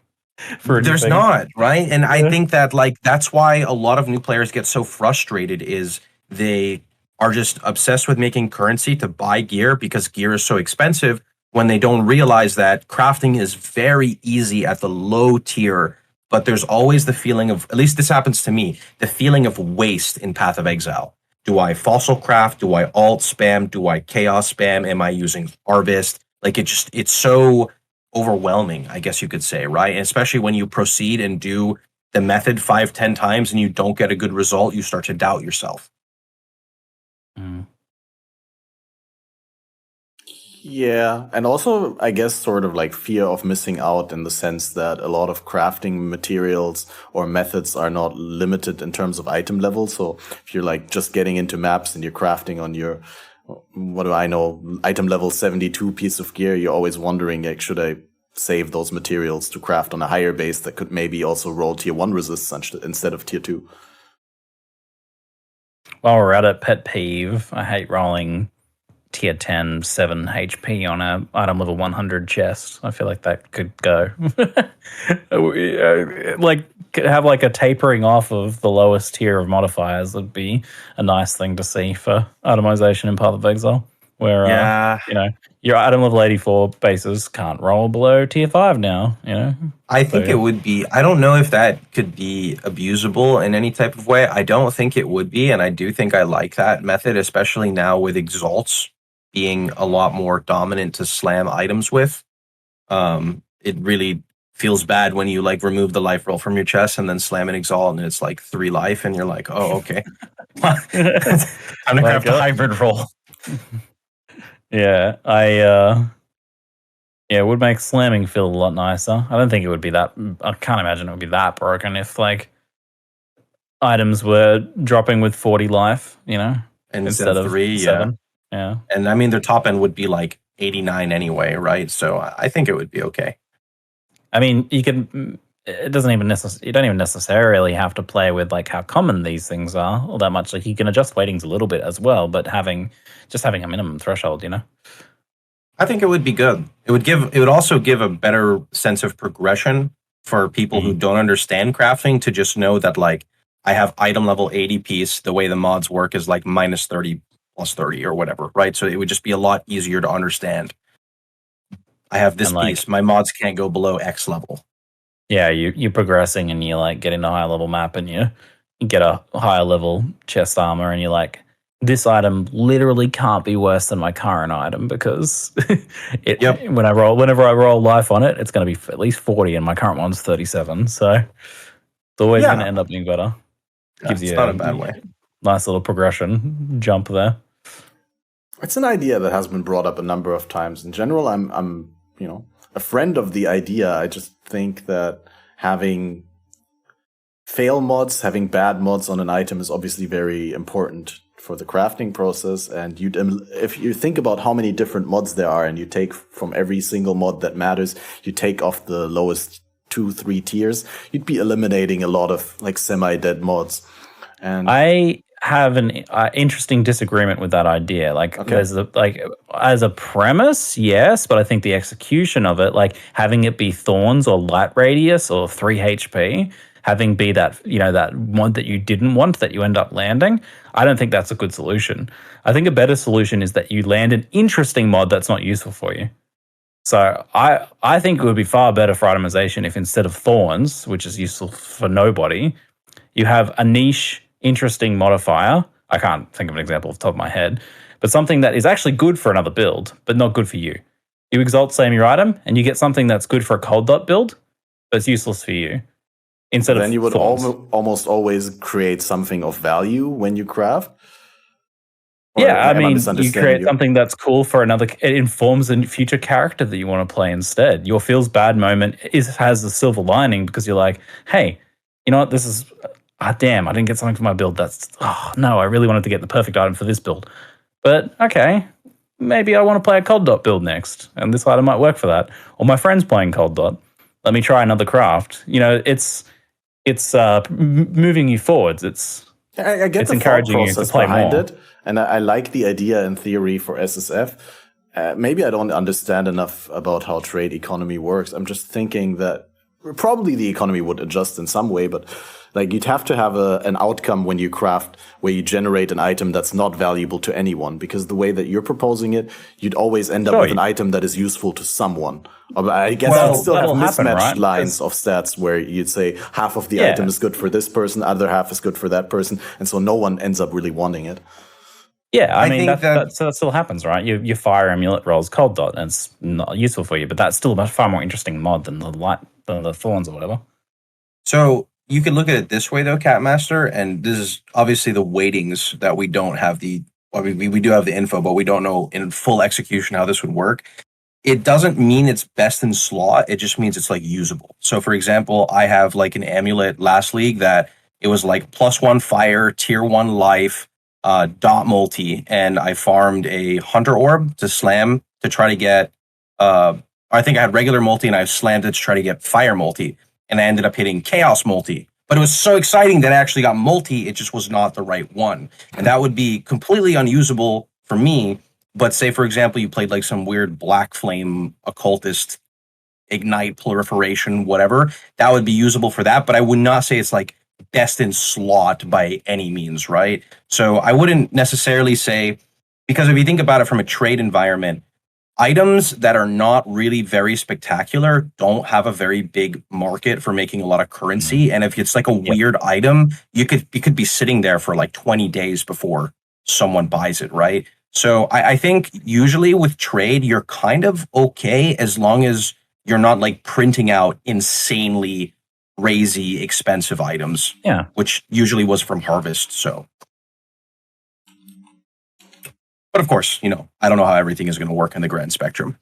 There's not, right? And I think that like that's why a lot of new players get so frustrated is they are just obsessed with making currency to buy gear because gear is so expensive when they don't realize that crafting is very easy at the low tier, but there's always the feeling of, at least this happens to me, the feeling of waste in Path of Exile. Do I fossil craft? Do I alt spam? Do I chaos spam? Am I using harvest? Like it's so overwhelming, I guess you could say, right? And especially when you proceed and do the method 5-10 times and you don't get a good result, you start to doubt yourself. Yeah, and also I guess sort of like fear of missing out in the sense that a lot of crafting materials or methods are not limited in terms of item level. So if you're like just getting into maps and you're crafting on your, what do I know, item level 72 piece of gear, you're always wondering, like, should I save those materials to craft on a higher base that could maybe also roll tier 1 resists instead of tier 2? While we're at it, pet peeve, I hate rolling tier 10 7 HP on a item level 100 chest. I feel like that could go. Like have like a tapering off of the lowest tier of modifiers would be a nice thing to see for itemization in Path of Exile, where your item level 84 bases can't roll below tier 5 now, I think it would be, I don't know if that could be abusable in any type of way. I don't think it would be, and I do think I like that method, especially now with exalts being a lot more dominant to slam items with. It really feels bad when you like remove the life roll from your chest and then slam an exalt and it's like 3 life and you're like, oh, okay. I'm gonna have the hybrid roll. Yeah, it would make slamming feel a lot nicer. I don't think it would be that, I can't imagine it would be that broken if like items were dropping with 40 life, instead of 3, 7. Yeah. And I mean, their top end would be like 89 anyway, right? So I think it would be okay. I mean, you don't even necessarily have to play with like how common these things are all that much. Like you can adjust weightings a little bit as well, but having a minimum threshold, I think it would be good. It would also give a better sense of progression for people who don't understand crafting to just know that like I have item level 80 piece. The way the mods work is like minus 30 plus 30 or whatever, right? So it would just be a lot easier to understand. I have this piece. My mods can't go below X level. Yeah, you're progressing and you like get into a high level map and you get a higher level chest armor and you're like, this item literally can't be worse than my current item because whenever I roll life on it, it's going to be at least 40 and my current one's 37. So it's always going to end up being better. Gives you not a bad way. Nice little progression jump there. It's an idea that has been brought up a number of times. In general, I'm a friend of the idea. I just think that having fail mods, having bad mods on an item is obviously very important for the crafting process. And if you think about how many different mods there are and you take from every single mod that matters, you take off the lowest 2-3 tiers, you'd be eliminating a lot of like semi-dead mods. And I have an interesting disagreement with that idea. Like, as a premise, yes, but I think the execution of it, like having it be thorns or light radius or 3 HP, having be that that mod that you didn't want that you end up landing, I don't think that's a good solution. I think a better solution is that you land an interesting mod that's not useful for you. So I think it would be far better for itemization if instead of thorns, which is useful for nobody, you have a niche interesting modifier. I can't think of an example off the top of my head, but something that is actually good for another build, but not good for you. You exalt same your item, and you get something that's good for a cold dot build, but it's useless for you. Instead then you would almost always create something of value when you craft. Yeah, I mean, you misunderstanding create something that's cool for another. It informs a future character that you want to play instead. Your feels bad moment has a silver lining because you're like, hey, you know what? This is, damn, I didn't get something for my build. That's, oh no, I really wanted to get the perfect item for this build. But okay, maybe I want to play a Cold Dot build next, and this item might work for that. Or my friend's playing Cold Dot. Let me try another craft. You know, it's moving you forwards. I get it's the encouraging thought you to process play behind more. it, and I like the idea in theory for SSF. Maybe I don't understand enough about how trade economy works. I'm just thinking that probably the economy would adjust in some way, but like you'd have to have an outcome when you craft where you generate an item that's not valuable to anyone, because the way that you're proposing it, you'd always end up with an item that is useful to someone. I guess you'd still have mismatched lines of stats where you'd say half of the item is good for this person, other half is good for that person, and so no one ends up really wanting it. Yeah, I mean, that still happens, right? You fire amulet rolls Cold Dot, and it's not useful for you, but that's still a far more interesting mod than the thorns or whatever. So you could look at it this way, though, Catmaster, and this is obviously the weightings that we don't have we do have the info, but we don't know in full execution how this would work. It doesn't mean it's best in slot. It just means it's like usable. So, for example, I have like an amulet last league that it was like +1 fire, tier 1 life, dot multi, and I farmed a hunter orb to slam to try to get I think I had regular multi and I slammed it to try to get fire multi, and I ended up hitting chaos multi. But it was so exciting that I actually got multi, it just was not the right one. And that would be completely unusable for me. But say, for example, you played like some weird black flame occultist ignite proliferation, whatever, that would be usable for that. But I would not say it's like best in slot by any means, right? So I wouldn't necessarily say, because if you think about it from a trade environment, items that are not really very spectacular don't have a very big market for making a lot of currency. And if it's like a weird item, you could be sitting there for like 20 days before someone buys it, right? So I think usually with trade, you're kind of okay as long as you're not like printing out insanely crazy expensive items. Yeah. Which usually was from Harvest, so. But of course, you know, I don't know how everything is going to work in the grand spectrum.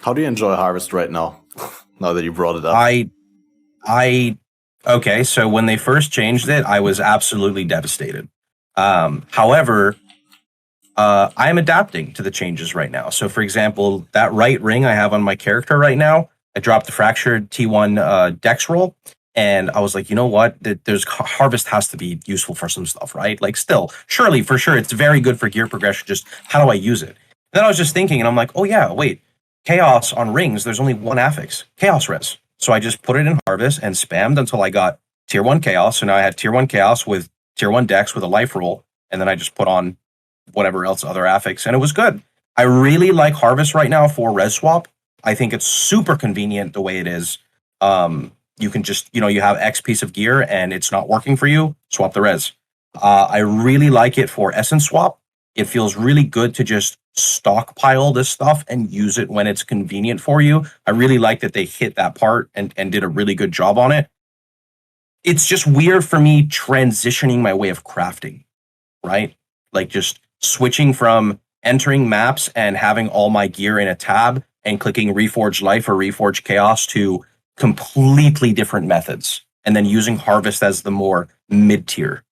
How do you enjoy Harvest right now? Now that you brought it up. Okay, so when they first changed it, I was absolutely devastated. However, I'm adapting to the changes right now. So for example, that right ring I have on my character right now, I dropped the fractured T1 dex roll. And I was like, you know what? There's Harvest has to be useful for some stuff, right? Like still, surely, for sure, it's very good for gear progression. Just how do I use it? Then I was just thinking, and I'm like, oh yeah, wait. Chaos on rings, there's only one affix, Chaos Res. So I just put it in Harvest and spammed until I got tier 1 Chaos. So now I had tier 1 Chaos with tier 1 Dex with a life roll. And then I just put on whatever else other affix. And it was good. I really like Harvest right now for res swap. I think it's super convenient the way it is. You can just, you know, you have X piece of gear and it's not working for you, swap the res. I really like it for essence swap. It feels really good to just stockpile this stuff and use it when it's convenient for you. I really like that they hit that part and did a really good job on it. It's just weird for me transitioning my way of crafting, right? Like just switching from entering maps and having all my gear in a tab and clicking Reforge Life or Reforge Chaos to completely different methods, and then using Harvest as the more mid-tier.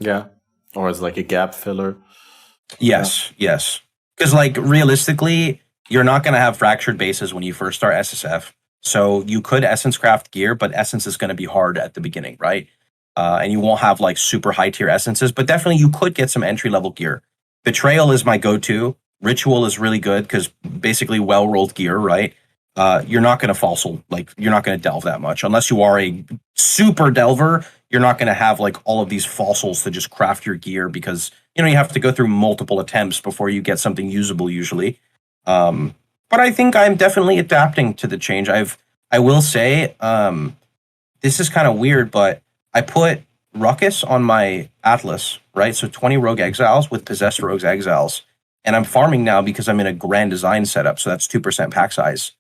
Yeah. Or as like a gap filler. Yes. Because like realistically, you're not going to have fractured bases when you first start SSF. So you could essence craft gear, but essence is going to be hard at the beginning, right? And you won't have like super high tier essences, but definitely you could get some entry level gear. Betrayal is my go-to. Ritual is really good because basically well-rolled gear, right? You're not going to fossil, like you're not going to delve that much unless you are a super delver. You're not going to have like all of these fossils to just craft your gear because, you know, you have to go through multiple attempts before you get something usable usually. But I think I'm definitely adapting to the change. I will say, this is kind of weird, but I put Ruckus on my Atlas, right? So 20 Rogue Exiles with Possessed Rogues Exiles. And I'm farming now because I'm in a Grand Design setup. So that's 2% pack size.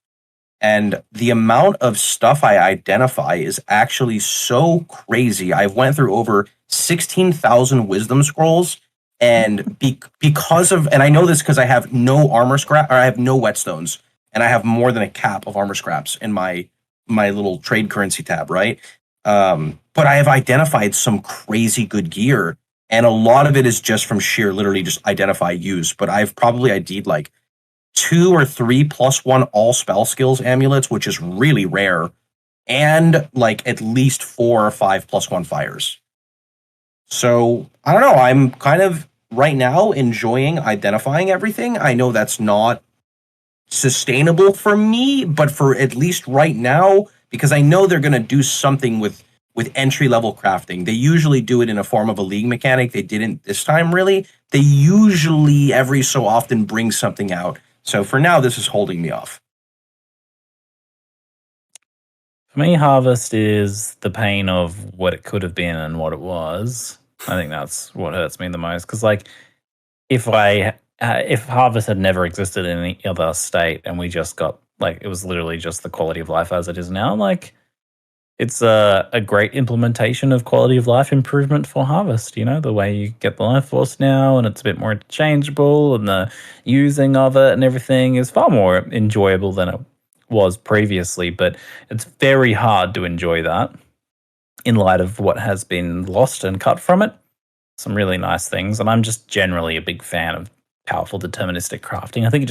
And the amount of stuff I identify is actually so crazy. I've went through over 16,000 wisdom scrolls. And because of, and I know this because I have no armor scrap, or I have no whetstones, and I have more than a cap of armor scraps in my little trade currency tab, right? But I have identified some crazy good gear, and a lot of it is just from sheer literally just identify use. But I've probably ID'd like 2 or 3 +1 all spell skills amulets, which is really rare, and like at least 4 or 5 +1 fires. So I don't know. I'm kind of right now enjoying identifying everything. I know that's not sustainable for me, but for at least right now, because I know they're going to do something with entry level crafting. They usually do it in a form of a league mechanic. They didn't this time, really. They usually every so often bring something out. So for now, this is holding me off. For me, Harvest is the pain of what it could have been and what it was. I think that's what hurts me the most. Because, like, if Harvest had never existed in any other state and we just got, like, it was literally just the quality of life as it is now, like, it's a great implementation of quality of life improvement for Harvest. You know, the way you get the life force now, and it's a bit more interchangeable, and the using of it and everything is far more enjoyable than it was previously. But it's very hard to enjoy that in light of what has been lost and cut from it. Some really nice things, and I'm just generally a big fan of powerful deterministic crafting. I think it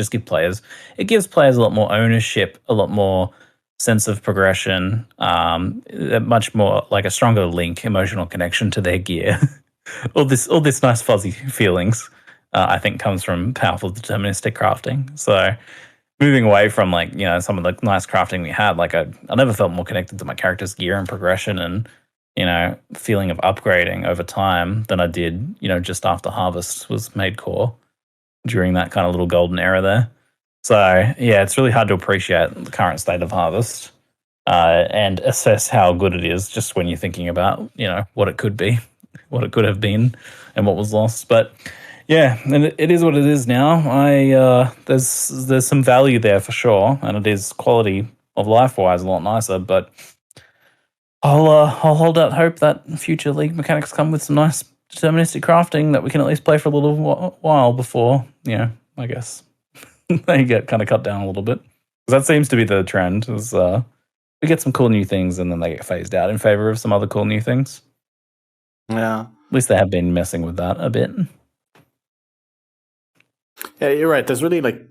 gives players a lot more ownership, a lot more sense of progression, much more like a stronger link, emotional connection to their gear. all this nice fuzzy feelings, I think, comes from powerful deterministic crafting. So moving away from, like, you know, some of the nice crafting we had, like I never felt more connected to my character's gear and progression and, you know, feeling of upgrading over time than I did, you know, just after Harvest was made core during that kind of little golden era there. So, yeah, it's really hard to appreciate the current state of Harvest and assess how good it is just when you're thinking about, you know, what it could be, what it could have been, and what was lost. But, yeah, and it is what it is now. There's some value there for sure, and it is quality of life-wise a lot nicer, but I'll hold out hope that future League mechanics come with some nice deterministic crafting that we can at least play for a little while before, you know, I guess they get kind of cut down a little bit. Because that seems to be the trend, is we get some cool new things and then they get phased out in favor of some other cool new things. Yeah. At least they have been messing with that a bit. Yeah, you're right. There's really like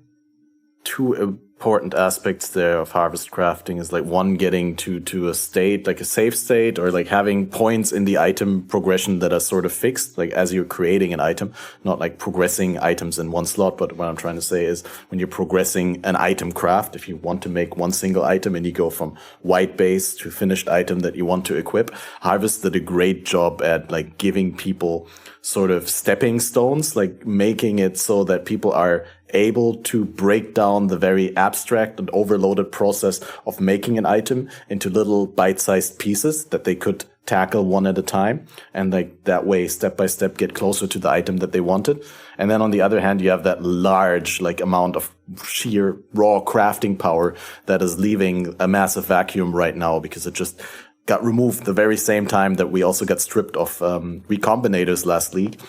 2 important aspects there of Harvest crafting. Is like one, getting to a state, like a safe state, or like having points in the item progression that are sort of fixed, like as you're creating an item, not like progressing items in one slot. But what I'm trying to say is when you're progressing an item craft, if you want to make one single item and you go from white base to finished item that you want to equip, Harvest did a great job at like giving people sort of stepping stones, like making it so that people are able to break down the very abstract and overloaded process of making an item into little bite-sized pieces that they could tackle one at a time, and like that way, step by step, get closer to the item that they wanted. And then on the other hand, you have that large like amount of sheer raw crafting power that is leaving a massive vacuum right now, because it just got removed the very same time that we also got stripped of recombinators last league.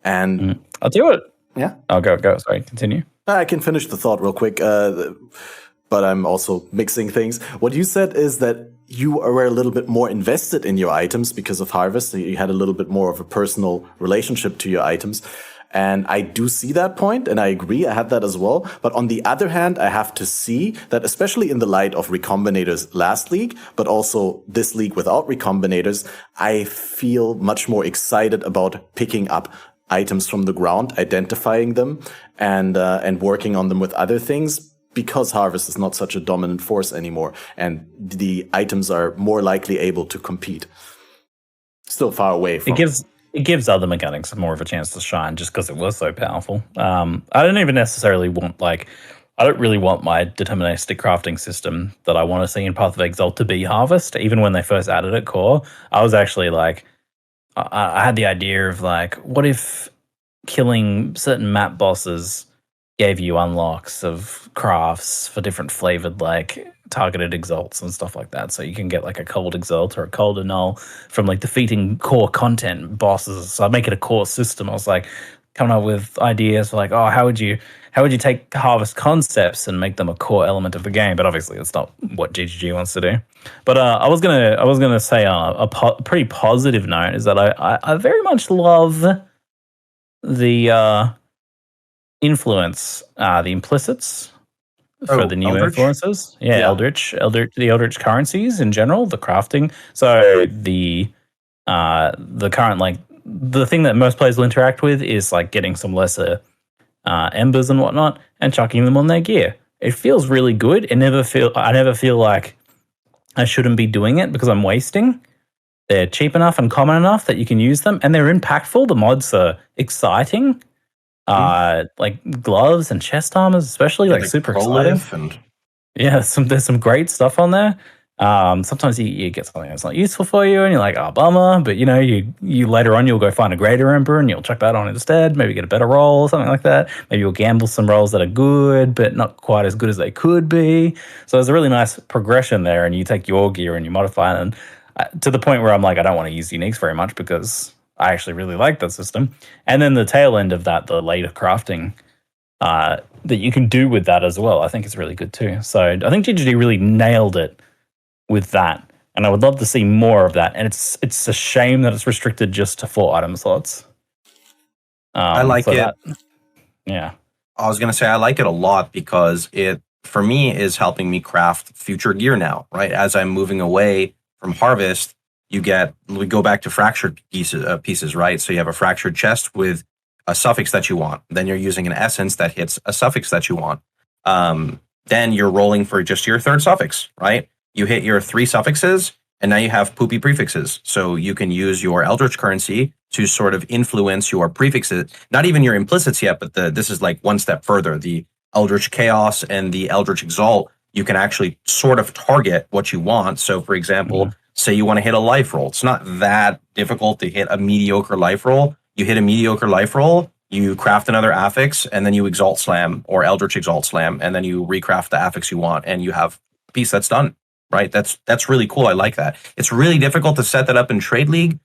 And I'll do it. Yeah. I'll go. Sorry, continue. I can finish the thought real quick, but I'm also mixing things. What you said is that you were a little bit more invested in your items because of Harvest. So you had a little bit more of a personal relationship to your items. And I do see that point, and I agree. I had that as well. But on the other hand, I have to see that, especially in the light of Recombinators last league, but also this league without Recombinators, I feel much more excited about picking up items from the ground, identifying them, and working on them with other things, because Harvest is not such a dominant force anymore, and the items are more likely able to compete. Still far away from it gives other mechanics more of a chance to shine just because it was so powerful. I don't even necessarily want, like, I don't really want my deterministic crafting system that I want to see in Path of Exile to be Harvest. Even when they first added it core, I was actually like, I had the idea of like, what if killing certain map bosses gave you unlocks of crafts for different flavored like targeted exalts and stuff like that. So you can get like a cold exalt or a cold annul from like defeating core content bosses. So I make it a core system. I was like coming up with ideas for like, oh, how would you take harvest concepts and make them a core element of the game? But obviously, it's not what GGG wants to do. But I was gonna say on a pretty positive note is that I very much love the influence, the implicits for the new Eldritch? influences. Yeah, Yeah. the Eldritch currencies in general, the crafting. So the current, like, the thing that most players will interact with is like getting some lesser embers and whatnot and chucking them on their gear. It feels really good. I never feel like I shouldn't be doing it because I'm wasting. They're cheap enough and common enough that you can use them, and they're impactful. The mods are exciting. Like gloves and chest armors, especially, like super exciting. And Yeah, there's some great stuff on there. Sometimes you get something that's not useful for you, and you're like, oh, bummer. But you later on you'll go find a greater ember and you'll chuck that on instead. Maybe get a better roll or something like that. Maybe you'll gamble some rolls that are good but not quite as good as they could be. So there's a really nice progression there, and you take your gear and you modify it, and to the point where I'm like, I don't want to use uniques very much because I actually really like that system. And then the tail end of that, the later crafting that you can do with that as well, I think is really good too. So I think GGD really nailed it with that, and I would love to see more of that. And it's a shame that it's restricted just to 4 item slots. I like it. Yeah, I was going to say I like it a lot because it, for me, is helping me craft future gear now, right? As I'm moving away from Harvest, we go back to fractured pieces, right? So you have a fractured chest with a suffix that you want. Then you're using an essence that hits a suffix that you want. Then you're rolling for just your 3rd suffix, right? You hit your 3 suffixes, and now you have poopy prefixes. So you can use your Eldritch currency to sort of influence your prefixes. Not even your implicits yet, but this is like one step further. The Eldritch Chaos and the Eldritch Exalt, you can actually sort of target what you want. So, for example, say you want to hit a life roll. It's not that difficult to hit a mediocre life roll. You hit a mediocre life roll, you craft another affix, and then you Exalt Slam or Eldritch Exalt Slam, and then you recraft the affix you want, and you have a piece that's done. Right, that's really cool. I like that. It's really difficult to set that up in Trade League,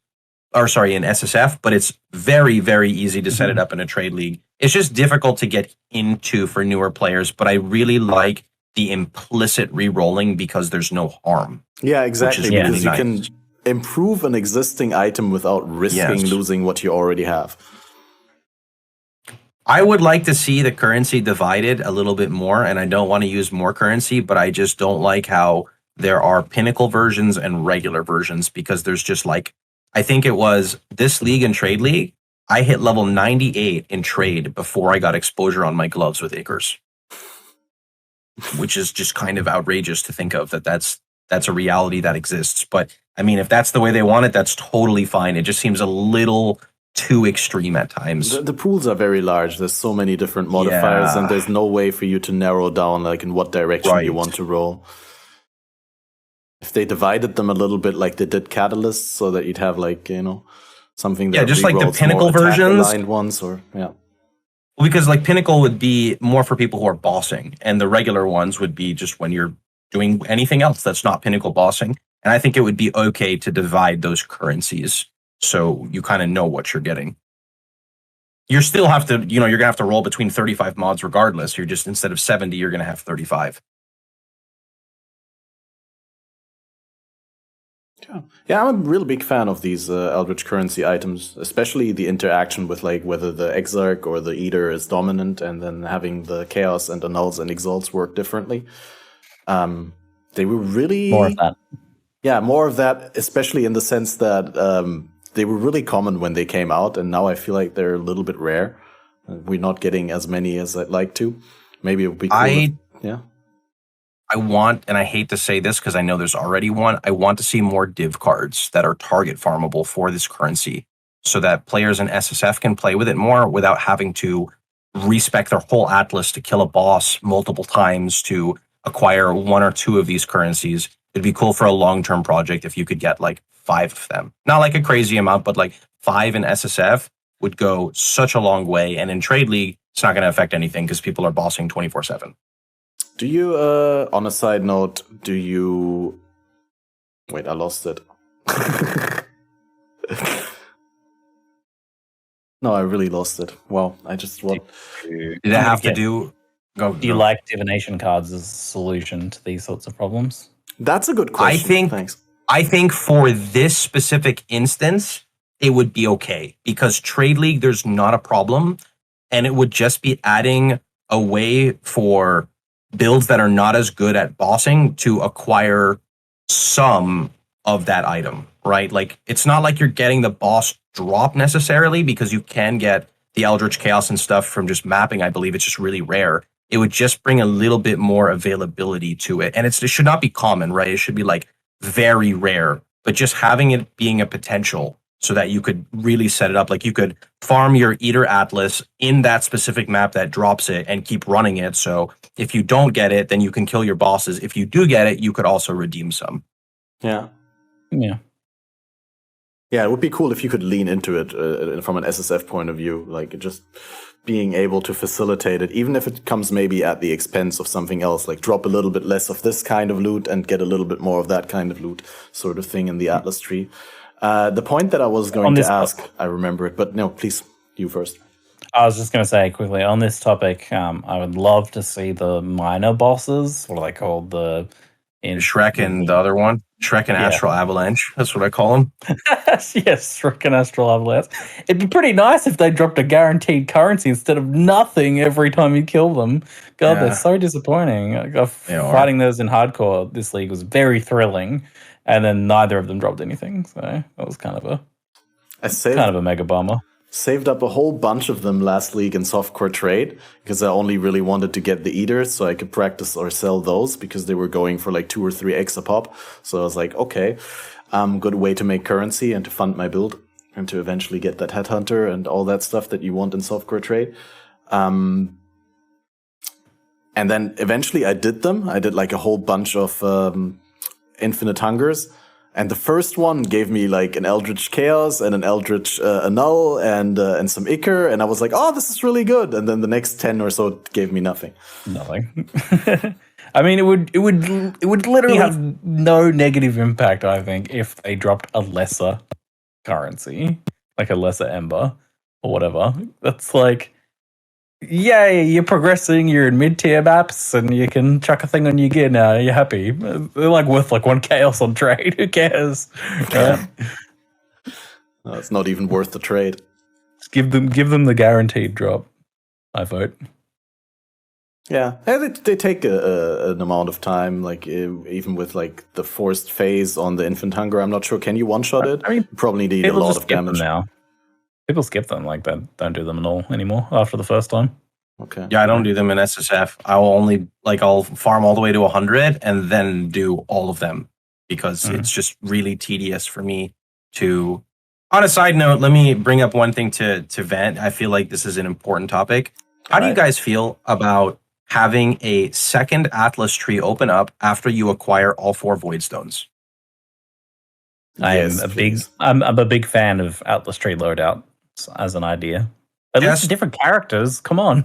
in SSF, but it's very, very easy to set it up in a Trade League. It's just difficult to get into for newer players, but I really like the implicit re-rolling because there's no harm. Yeah, exactly. Which is Because really you nice. can improve an existing item without risking losing what you already have. I would like to see the currency divided a little bit more, and I don't want to use more currency, but I just don't like how there are pinnacle versions and regular versions, because there's just like, I think it was this league and Trade League, I hit level 98 in trade before I got exposure on my gloves with Acres. Which is just kind of outrageous to think of that's a reality that exists. But I mean, if that's the way they want it, that's totally fine. It just seems a little too extreme at times. The pools are very large. There's so many different modifiers, and there's no way for you to narrow down like in what direction you want to roll. If they divided them a little bit like they did Catalyst, so that you'd have like, something that just like the rerolls pinnacle more versions. attack-aligned ones, or Because like pinnacle would be more for people who are bossing, and the regular ones would be just when you're doing anything else that's not pinnacle bossing. And I think it would be okay to divide those currencies so you kind of know what you're getting. You still have to, you're going to have to roll between 35 mods regardless. You're just, instead of 70, you're going to have 35. Yeah, I'm a real big fan of these Eldritch currency items, especially the interaction with like whether the Exarch or the Eater is dominant, and then having the Chaos and Annuls and Exalts work differently. They were really more of that. Yeah, more of that, especially in the sense that they were really common when they came out, and now I feel like they're a little bit rare. We're not getting as many as I'd like to. Maybe it would be cool. I want, and I hate to say this because I know there's already one, I want to see more div cards that are target farmable for this currency so that players in SSF can play with it more without having to respec their whole atlas to kill a boss multiple times to acquire 1 or 2 of these currencies. It'd be cool for a long-term project if you could get like 5 of them. Not like a crazy amount, but like 5 in SSF would go such a long way. And in Trade League, it's not going to affect anything because people are bossing 24/7. Do you, on a side note, do you... Wait, I lost it. No, I really lost it. Well, I just want... Did it have to do... Do you like divination cards as a solution to these sorts of problems? That's a good question. Thanks. I think for this specific instance, it would be okay. Because Trade League, there's not a problem. And it would just be adding a way for builds that are not as good at bossing to acquire some of that item, right? Like, it's not like you're getting the boss drop necessarily, because you can get the Eldritch Chaos and stuff from just mapping. I believe it's just really rare. It would just bring a little bit more availability to it. And it should not be common, right? It should be like very rare, but just having it being a potential so that you could really set it up. Like, you could farm your Eater Atlas in that specific map that drops it and keep running it. So if you don't get it, then you can kill your bosses. If you do get it, you could also redeem some. Yeah. Yeah. Yeah, it would be cool if you could lean into it from an SSF point of view, like just being able to facilitate it, even if it comes maybe at the expense of something else, like drop a little bit less of this kind of loot and get a little bit more of that kind of loot, sort of thing in the Atlas tree. The point that I was going to ask, I remember it, but no, please, you first. I was just going to say quickly on this topic, I would love to see the minor bosses. What are they called? Shrek and the other one. Shrek and Astral Avalanche. That's what I call them. Yes, Shrek and Astral Avalanche. It'd be pretty nice if they dropped a guaranteed currency instead of nothing every time you kill them. God, they're so disappointing. Fighting those in hardcore this league was very thrilling, and then neither of them dropped anything. So that was kind of a mega bummer. Saved up a whole bunch of them last league in softcore trade because I only really wanted to get the Eaters so I could practice or sell those because they were going for like 2 or 3x a pop. So I was like, okay, good way to make currency and to fund my build and to eventually get that Headhunter and all that stuff that you want in softcore trade. And then eventually I did them. I did like a whole bunch of Infinite Hungers. And the first one gave me like an Eldritch Chaos and an Eldritch Annul and some Ichor, and I was like, "Oh, this is really good." And then the next 10 or so gave me nothing. Nothing. I mean, it would literally have no negative impact. I think if they dropped a lesser currency, like a lesser Ember or whatever. That's like, yay, you're progressing, you're in mid-tier maps, and you can chuck a thing on your gear now, you're happy. They're like worth like 1 chaos on trade, who cares? Right? No, it's not even worth the trade. Just give them the guaranteed drop, I vote. Yeah, they take an amount of time, like even with like the forced phase on the Infant Hunger, I'm not sure, can you one-shot it? I mean, you probably need a lot of damage. Now. People skip them, like that. Don't do them at all anymore after the first time. Okay. Yeah, I don't do them in SSF. I will only I'll farm all the way to 100 and then do all of them because it's just really tedious for me to. On a side note, let me bring up one thing to vent. I feel like this is an important topic. How do you guys feel about having a second Atlas tree open up after you acquire all 4 Void Stones? I'm a big fan of Atlas tree loadout as an idea. At least different characters. Come on.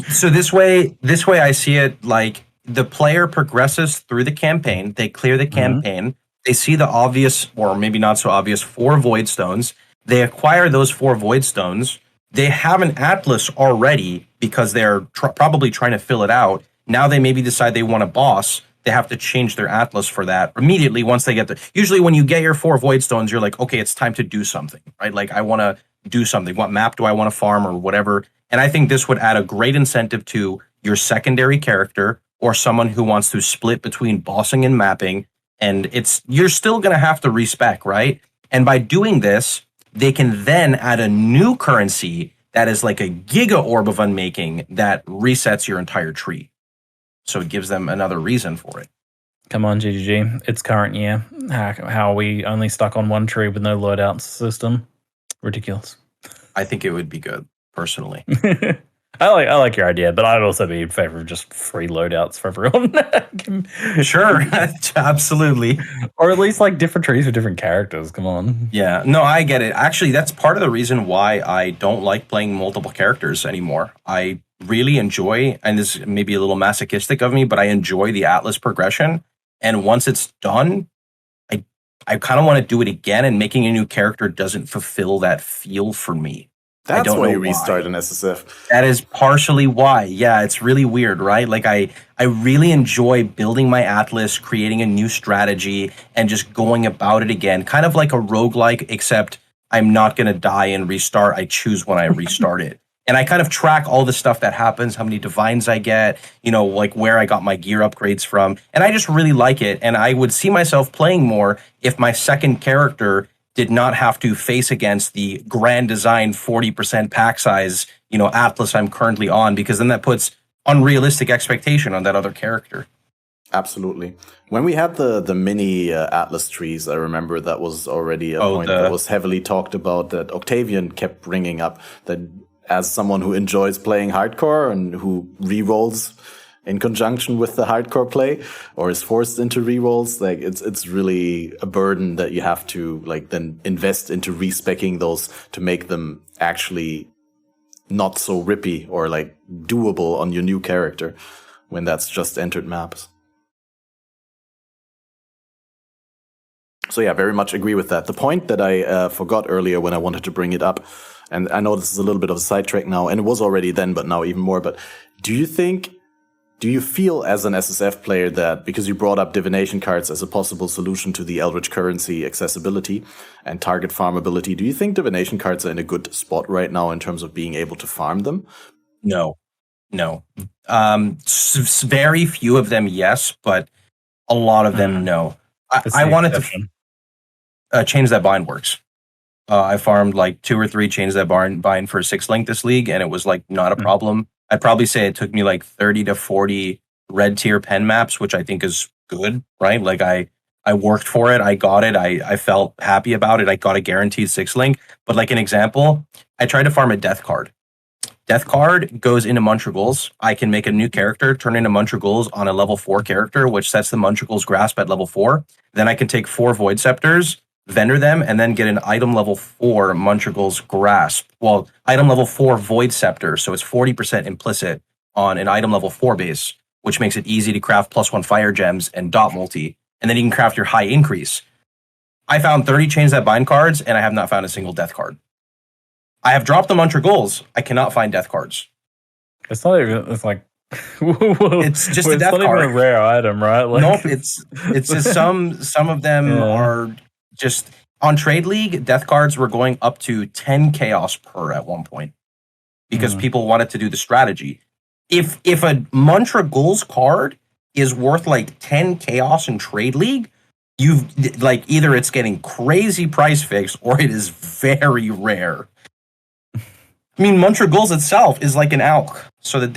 So this way I see it like the player progresses through the campaign. They clear the campaign. They see the obvious, or maybe not so obvious, 4 Void Stones. They acquire those 4 Void Stones. They have an Atlas already because they're probably trying to fill it out. Now they maybe decide they want a boss. They have to change their Atlas for that immediately once they get usually when you get your 4 Void Stones, you're like, okay, it's time to do something, right? Like, I want to do something. What map do I want to farm or whatever? And I think this would add a great incentive to your secondary character or someone who wants to split between bossing and mapping. And you're still going to have to respec, right? And by doing this, they can then add a new currency that is like a Giga Orb of Unmaking that resets your entire tree. So it gives them another reason for it. Come on, GGG. It's current year. How are we only stuck on 1 tree with no loadout system? Ridiculous. I think it would be good, personally. I like your idea, but I'd also be in favor of just free loadouts for everyone. Sure, absolutely. Or at least like different trees for different characters. Come on. Yeah, no, I get it. Actually, that's part of the reason why I don't like playing multiple characters anymore. I really enjoy, and this may be a little masochistic of me, but I enjoy the Atlas progression. And once it's done, I kind of want to do it again, and making a new character doesn't fulfill that feel for me. That's I don't why know you restart an SSF. That is partially why. Yeah, it's really weird, right? Like I really enjoy building my Atlas, creating a new strategy, and just going about it again. Kind of like a roguelike, except I'm not going to die and restart. I choose when I restart it. And I kind of track all the stuff that happens, how many divines I get, like where I got my gear upgrades from. And I just really like it. And I would see myself playing more if my second character did not have to face against the grand design 40% pack size, Atlas I'm currently on, because then that puts unrealistic expectation on that other character. Absolutely. When we had the mini Atlas trees, I remember that was already a point that was heavily talked about, that Octavian kept bringing up, that as someone who enjoys playing hardcore and who rerolls in conjunction with the hardcore play, or is forced into rerolls, like it's really a burden that you have to like then invest into respecking those to make them actually not so rippy or like doable on your new character when that's just entered maps. So yeah, very much agree with that. The point that I forgot earlier when I wanted to bring it up, and I know this is a little bit of a sidetrack now, and it was already then, but now even more, but do you feel as an SSF player that, because you brought up divination cards as a possible solution to the Eldritch currency accessibility and target farmability, do you think divination cards are in a good spot right now in terms of being able to farm them? No. Very few of them, yes, but a lot of them, no. I wanted to change that bind works. I farmed like 2 or 3 chains that bind for 6 link this league, and it was like not a problem. I'd probably say it took me like 30 to 40 red tier pen maps, which I think is good, right? Like I worked for it, I got it, I felt happy about it, I got a guaranteed 6 link. But like an example, I tried to farm a death card. Death card goes into Muntragles. I can make a new character, turn into Muntragles on a level 4 character, which sets the Muntragles grasp at level 4. Then I can take 4 Void Scepters, vendor them, and then get an item level 4 Muntragles grasp. Well, item level 4 Void Scepter, so it's 40% implicit on an item level 4 base, which makes it easy to craft +1 fire gems and dot multi, and then you can craft your high increase. I found 30 Chains That Bind cards, and I have not found a single death card. I have dropped the Muntragles. I cannot find death cards. It's not even. It's like it's just a death card. It's not even a rare item, right? Like, nope. It's just some of them are just on Trade League. Death cards were going up to 10 chaos per at one point because people wanted to do the strategy. If a Muntragles card is worth like 10 chaos in Trade League, you've like either it's getting crazy price fixed or it is very rare. I mean, Muntragles itself is like an ALK,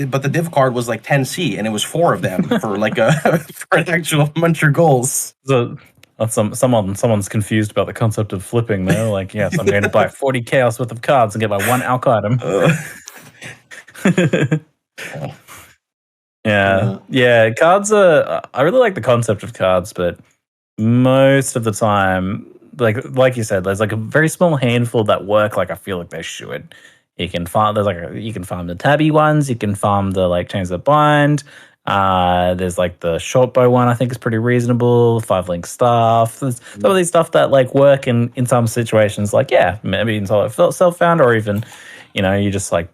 but the div card was like 10C, and it was 4 of them for like for an actual Muntragles. So someone's confused about the concept of flipping there. Like, yes, I'm going to buy 40 chaos worth of cards and get my 1 ALK item. Yeah. Cards are. I really like the concept of cards, but most of the time, like you said, there's like a very small handful that work. Like I feel like they should. You can farm. You can farm the tabby ones. You can farm the like Chains That Bind. There's like the short bow one. I think is pretty reasonable. 5 link stuff. There's some of these stuff that like work in some situations. Like maybe in self found, or even you just like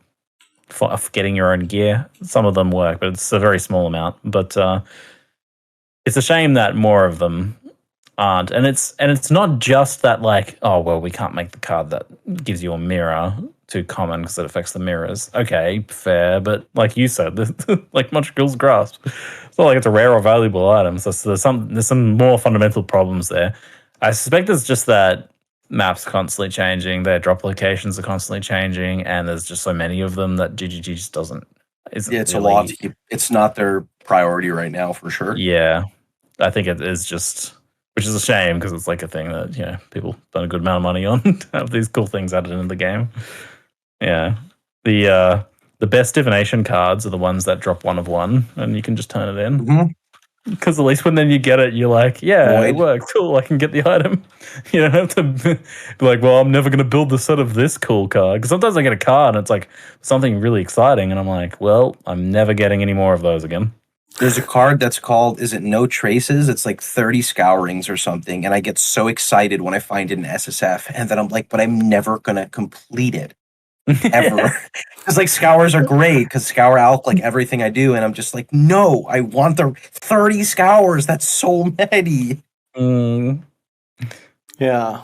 getting your own gear. Some of them work, but it's a very small amount. But it's a shame that more of them aren't. And it's not just that like, oh well, we can't make the card that gives you a mirror too common because it affects the mirrors. Okay, fair, but like you said, like Muntragles grasp, it's not like it's a rare or valuable item. So there's some more fundamental problems there. I suspect it's just that maps constantly changing, their drop locations are constantly changing, and there's just so many of them that GGG just doesn't. It's really, a lot. It's not their priority right now, for sure. Yeah, I think it is just. Which is a shame because it's like a thing that people spend a good amount of money on to have these cool things added into the game. Yeah, the best divination cards are the ones that drop 1 of 1, and you can just turn it in. Because at least when then you get it, you're like, yeah, it Void. worked. Cool, I can get the item. You don't have to be like, well, I'm never going to build the set of this cool card. Because sometimes I get a card and it's like something really exciting. And I'm like, well, I'm never getting any more of those again. There's a card that's called, is it No Traces? It's like 30 Scourings or something. And I get so excited when I find it in SSF. And then I'm like, but I'm never going to complete it. Ever. Because like Scours are great because Scour out like everything I do. And I'm just like, no, I want the 30 Scours. That's so many. Yeah.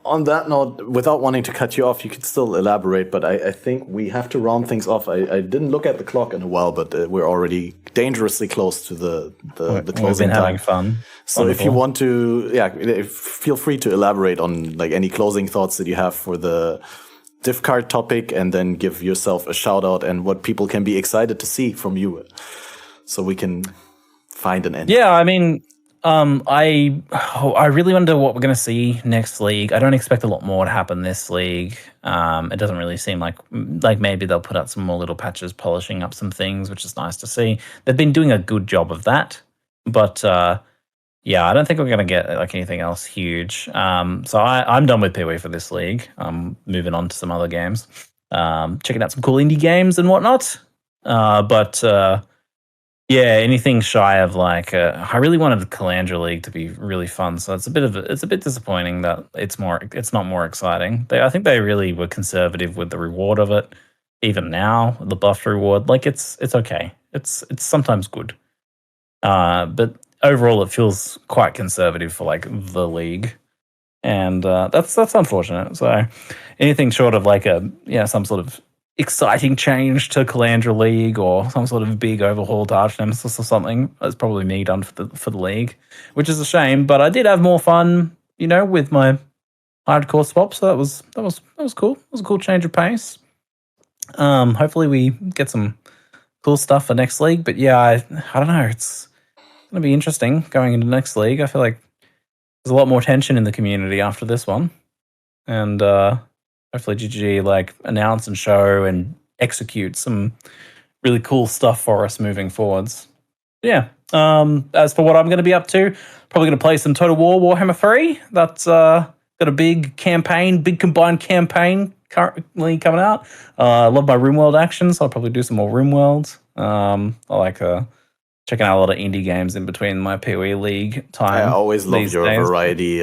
On that note, without wanting to cut you off, you could still elaborate, but I think we have to round things off. I didn't look at the clock in a while, but we're already dangerously close to the closing We've been time. having fun. So Wonderful. if you want to, feel free to elaborate on like any closing thoughts that you have for the diff card topic, and then give yourself a shout out and what people can be excited to see from you, so we can find an end. Yeah, I mean, I really wonder what we're going to see next league. I don't expect a lot more to happen this league. It doesn't really seem like maybe they'll put out some more little patches, polishing up some things, which is nice to see. They've been doing a good job of that, but yeah, I don't think we're going to get like anything else huge. So I'm done with PoE for this league. I'm moving on to some other games, checking out some cool indie games and whatnot. Yeah, anything shy of like I really wanted the Calandra League to be really fun, so it's a bit disappointing that it's not more exciting. I think they really were conservative with the reward of it. Even now, the buff reward, like it's okay. It's sometimes good, but overall it feels quite conservative for like the league, and that's unfortunate. So anything short of like some sort of exciting change to Calandra League or some sort of big overhaul to Arch Nemesis or something, that's probably me done for the league, which is a shame. But I did have more fun, with my hardcore swap, so that was cool. It was a cool change of pace. Hopefully we get some cool stuff for next league. But yeah, I don't know. It's gonna be interesting going into next league. I feel like there's a lot more tension in the community after this one, and hopefully GG like announce and show and execute some really cool stuff for us moving forwards. Yeah. As for what I'm going to be up to, probably going to play some Total War Warhammer 3. That's got a big combined campaign currently coming out. I love my RimWorld action, so I'll probably do some more RimWorld. I like checking out a lot of indie games in between my PoE League time. I always love your variety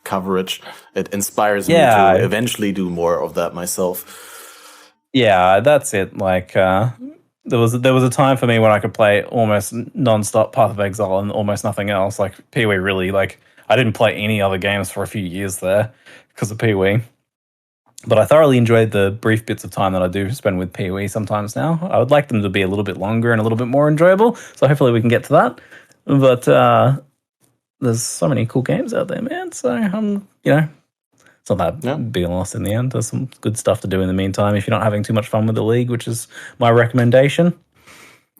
coverage. It inspires me to eventually do more of that myself. Yeah, that's it. Like there was a time for me when I could play almost non-stop Path of Exile and almost nothing else. Like PoE really, like I didn't play any other games for a few years there because of PoE. But I thoroughly enjoyed the brief bits of time that I do spend with PoE sometimes now. I would like them to be a little bit longer and a little bit more enjoyable. So hopefully we can get to that. But there's so many cool games out there, man. So it's not that big a loss in the end. There's some good stuff to do in the meantime if you're not having too much fun with the league, which is my recommendation.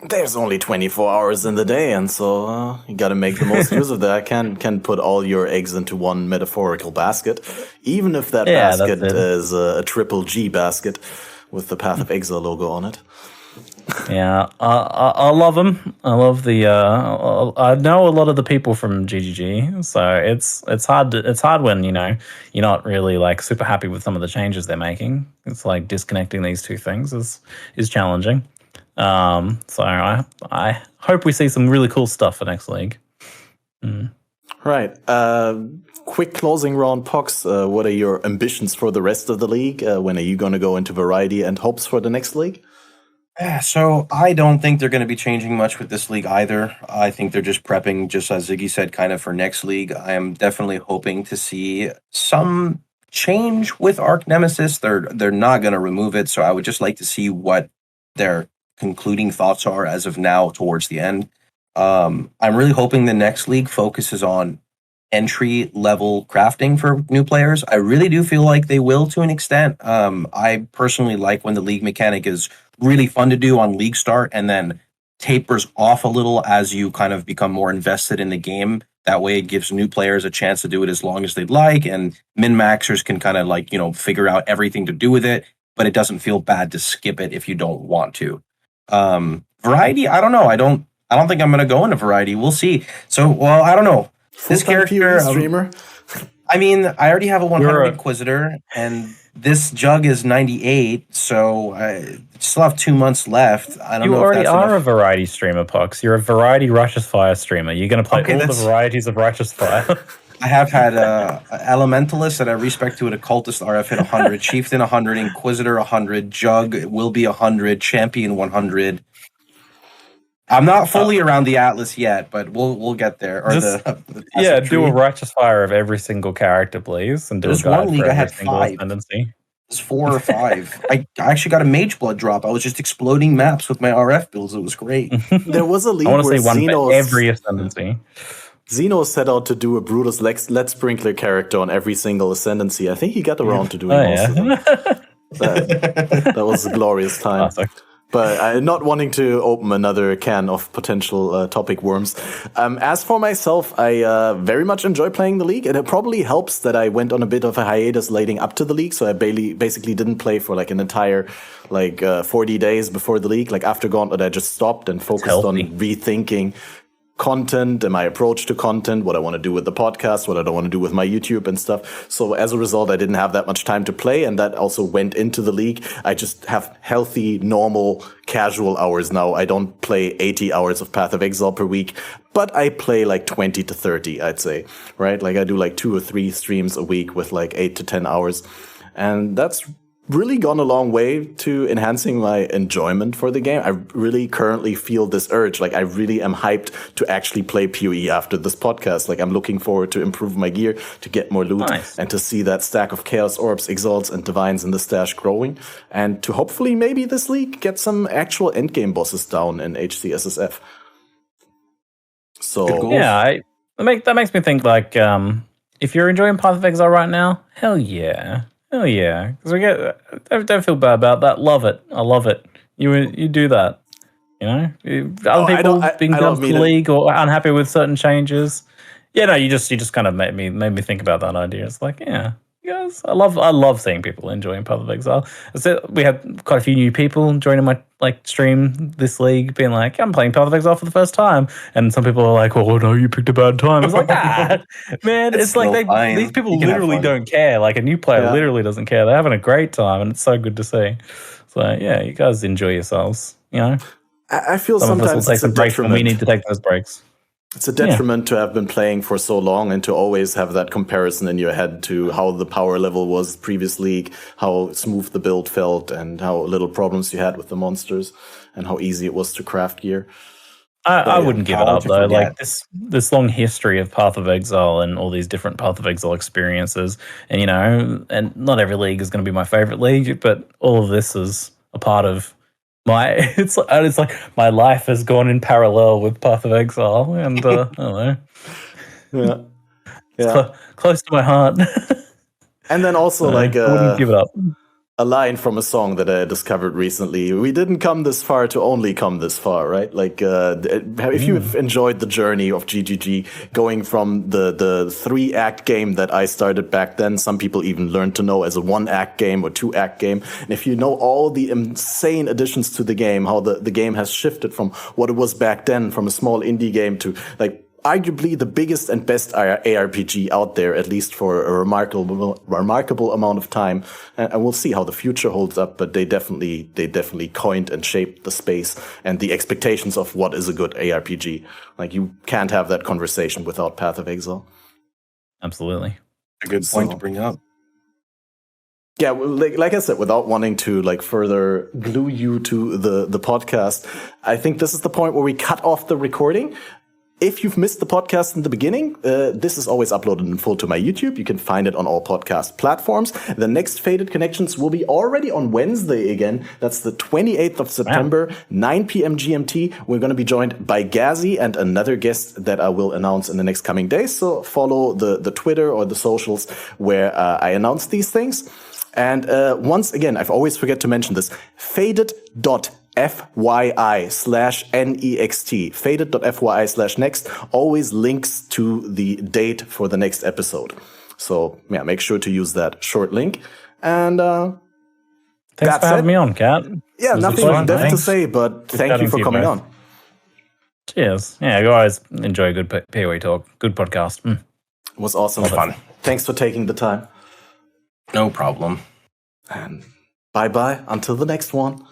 There's only 24 hours in the day, and so you got to make the most use of that. Can put all your eggs into one metaphorical basket, even if that basket is a triple G basket with the Path of Exile logo on it. Yeah, I love them. I love the. I know a lot of the people from GGG, so it's hard when you're not really like super happy with some of the changes they're making. It's like disconnecting these two things is challenging. So I hope we see some really cool stuff for next league. Right. Quick closing round, Pohx. What are your ambitions for the rest of the league? When are you going to go into variety and hopes for the next league? So I don't think they're going to be changing much with this league either. I think they're just prepping, just as Ziggy said, kind of for next league. I am definitely hoping to see some change with Arch Nemesis. They're not going to remove it, so I would just like to see what their concluding thoughts are as of now towards the end. I'm really hoping the next league focuses on entry level crafting for new players. I really do feel like they will to an extent. I personally like when the league mechanic is really fun to do on league start and then tapers off a little as you kind of become more invested in the game. That way it gives new players a chance to do it as long as they'd like, and min-maxers can kind of like, figure out everything to do with it, but it doesn't feel bad to skip it if you don't want to. Variety, I don't know. I don't think I'm going to go into variety. We'll see. So, well, I don't know. This Full-time character, PoE streamer. I mean, I already have a 100 You're a- Inquisitor, and this jug is 98, so I still have 2 months left. I don't You know if already that's are enough. a variety streamer, Pox. You're a variety Righteous Fire streamer. You're going to play Okay, all the that's- varieties of Righteous Fire. I have had Elementalist that I respect to an Occultist RF hit 100, Chieftain 100, Inquisitor 100, Jug will be 100, Champion 100. I'm not fully around the Atlas yet, but we'll get there. Or Just- the Yeah, Passive do a Tree. Righteous Fire of every single character, please, and do There's a guide one league for I every had single 5. ascendancy. It's 4 or 5. I actually got a Mage Blood drop. I was just exploding maps with my RF builds. It was great. There was a league I want to where say one for Xenos, every ascendancy. Xeno set out to do a Brutus Lead Sprinkler character on every single ascendancy. I think he got around to doing Oh, most of them. That was a glorious time. Classic. But I'm not wanting to open another can of potential topic worms. As for myself, I very much enjoy playing the league, and it probably helps that I went on a bit of a hiatus leading up to the league, so I basically didn't play for like an entire 40 days before the league. Like after Gauntlet, I just stopped and focused on rethinking content and my approach to content, what I want to do with the podcast, what I don't want to do with my YouTube and stuff. So as a result, I didn't have that much time to play, and that also went into the league. I just have healthy, normal, casual hours now. I don't play 80 hours of Path of Exile per week, but I play like 20 to 30, I'd say, right? Like I do like 2 or 3 streams a week with like 8 to 10 hours. And that's really gone a long way to enhancing my enjoyment for the game. I really currently feel this urge. Like I really am hyped to actually play PoE after this podcast. Like I'm looking forward to improve my gear, to get more loot, and to see that stack of Chaos Orbs, Exalts, and Divines in the stash growing, and to hopefully maybe this league get some actual endgame bosses down in HCSSF. So yeah, that makes me think like if you're enjoying Path of Exile right now, hell yeah. Oh yeah, because don't feel bad about that. Love it, I love it. You do that, you know. Other people being done for the league or unhappy with certain changes. Yeah, no, you just kind of made me think about that idea. It's like, yeah, guys, I love seeing people enjoying Path of Exile. We had quite a few new people joining my stream this league, being like, I'm playing Path of Exile for the first time, and some people are like, oh no, you picked a bad time. It's like, man, it's like these people literally don't care. Like a new player literally doesn't care. They're having a great time, and it's so good to see. So yeah, you guys enjoy yourselves. You know, I feel some sometimes of us will take some breaks when we need to take those breaks. It's a detriment to have been playing for so long and to always have that comparison in your head to how the power level was previous league, how smooth the build felt, and how little problems you had with the monsters, and how easy it was to craft gear. I wouldn't give it up though. Like this long history of Path of Exile and all these different Path of Exile experiences, and you know, and not every league is going to be my favorite league, but all of this is a part of it's like my life has gone in parallel with Path of Exile, and I don't know. Yeah. Close to my heart. And then also I wouldn't give it up. A line from a song that I discovered recently. We didn't come this far to only come this far, right? Like, if you've enjoyed the journey of GGG, going from the 3-act game that I started back then, some people even learned to know as a 1-act game or 2-act game. And if you know all the insane additions to the game, how the game has shifted from what it was back then, from a small indie game to like arguably the biggest and best ARPG out there, at least for a remarkable amount of time. And we'll see how the future holds up, but they definitely coined and shaped the space and the expectations of what is a good ARPG. Like, you can't have that conversation without Path of Exile. Absolutely. A good point to bring up. Yeah, like I said, without wanting to further glue you to the podcast, I think this is the point where we cut off the recording. If you've missed the podcast in the beginning, this is always uploaded in full to my YouTube. You can find it on all podcast platforms. The next Fated Connections will be already on Wednesday again. That's the 28th of September, 9 p.m. GMT. We're going to be joined by Gazi and another guest that I will announce in the next coming days. So follow the Twitter or the socials where I announce these things. And once again, I've always forget to mention this, FATED.FYI/NEXT, FATED.FYI/next always links to the date for the next episode. So yeah, make sure to use that short link. And thanks for having me on, Kat. Yeah, nothing left to say, but thank you for coming on. Cheers. Yeah, you always enjoy a good PoE talk. Good podcast. It was awesome. Fun. Thanks for taking the time. No problem. And bye-bye until the next one.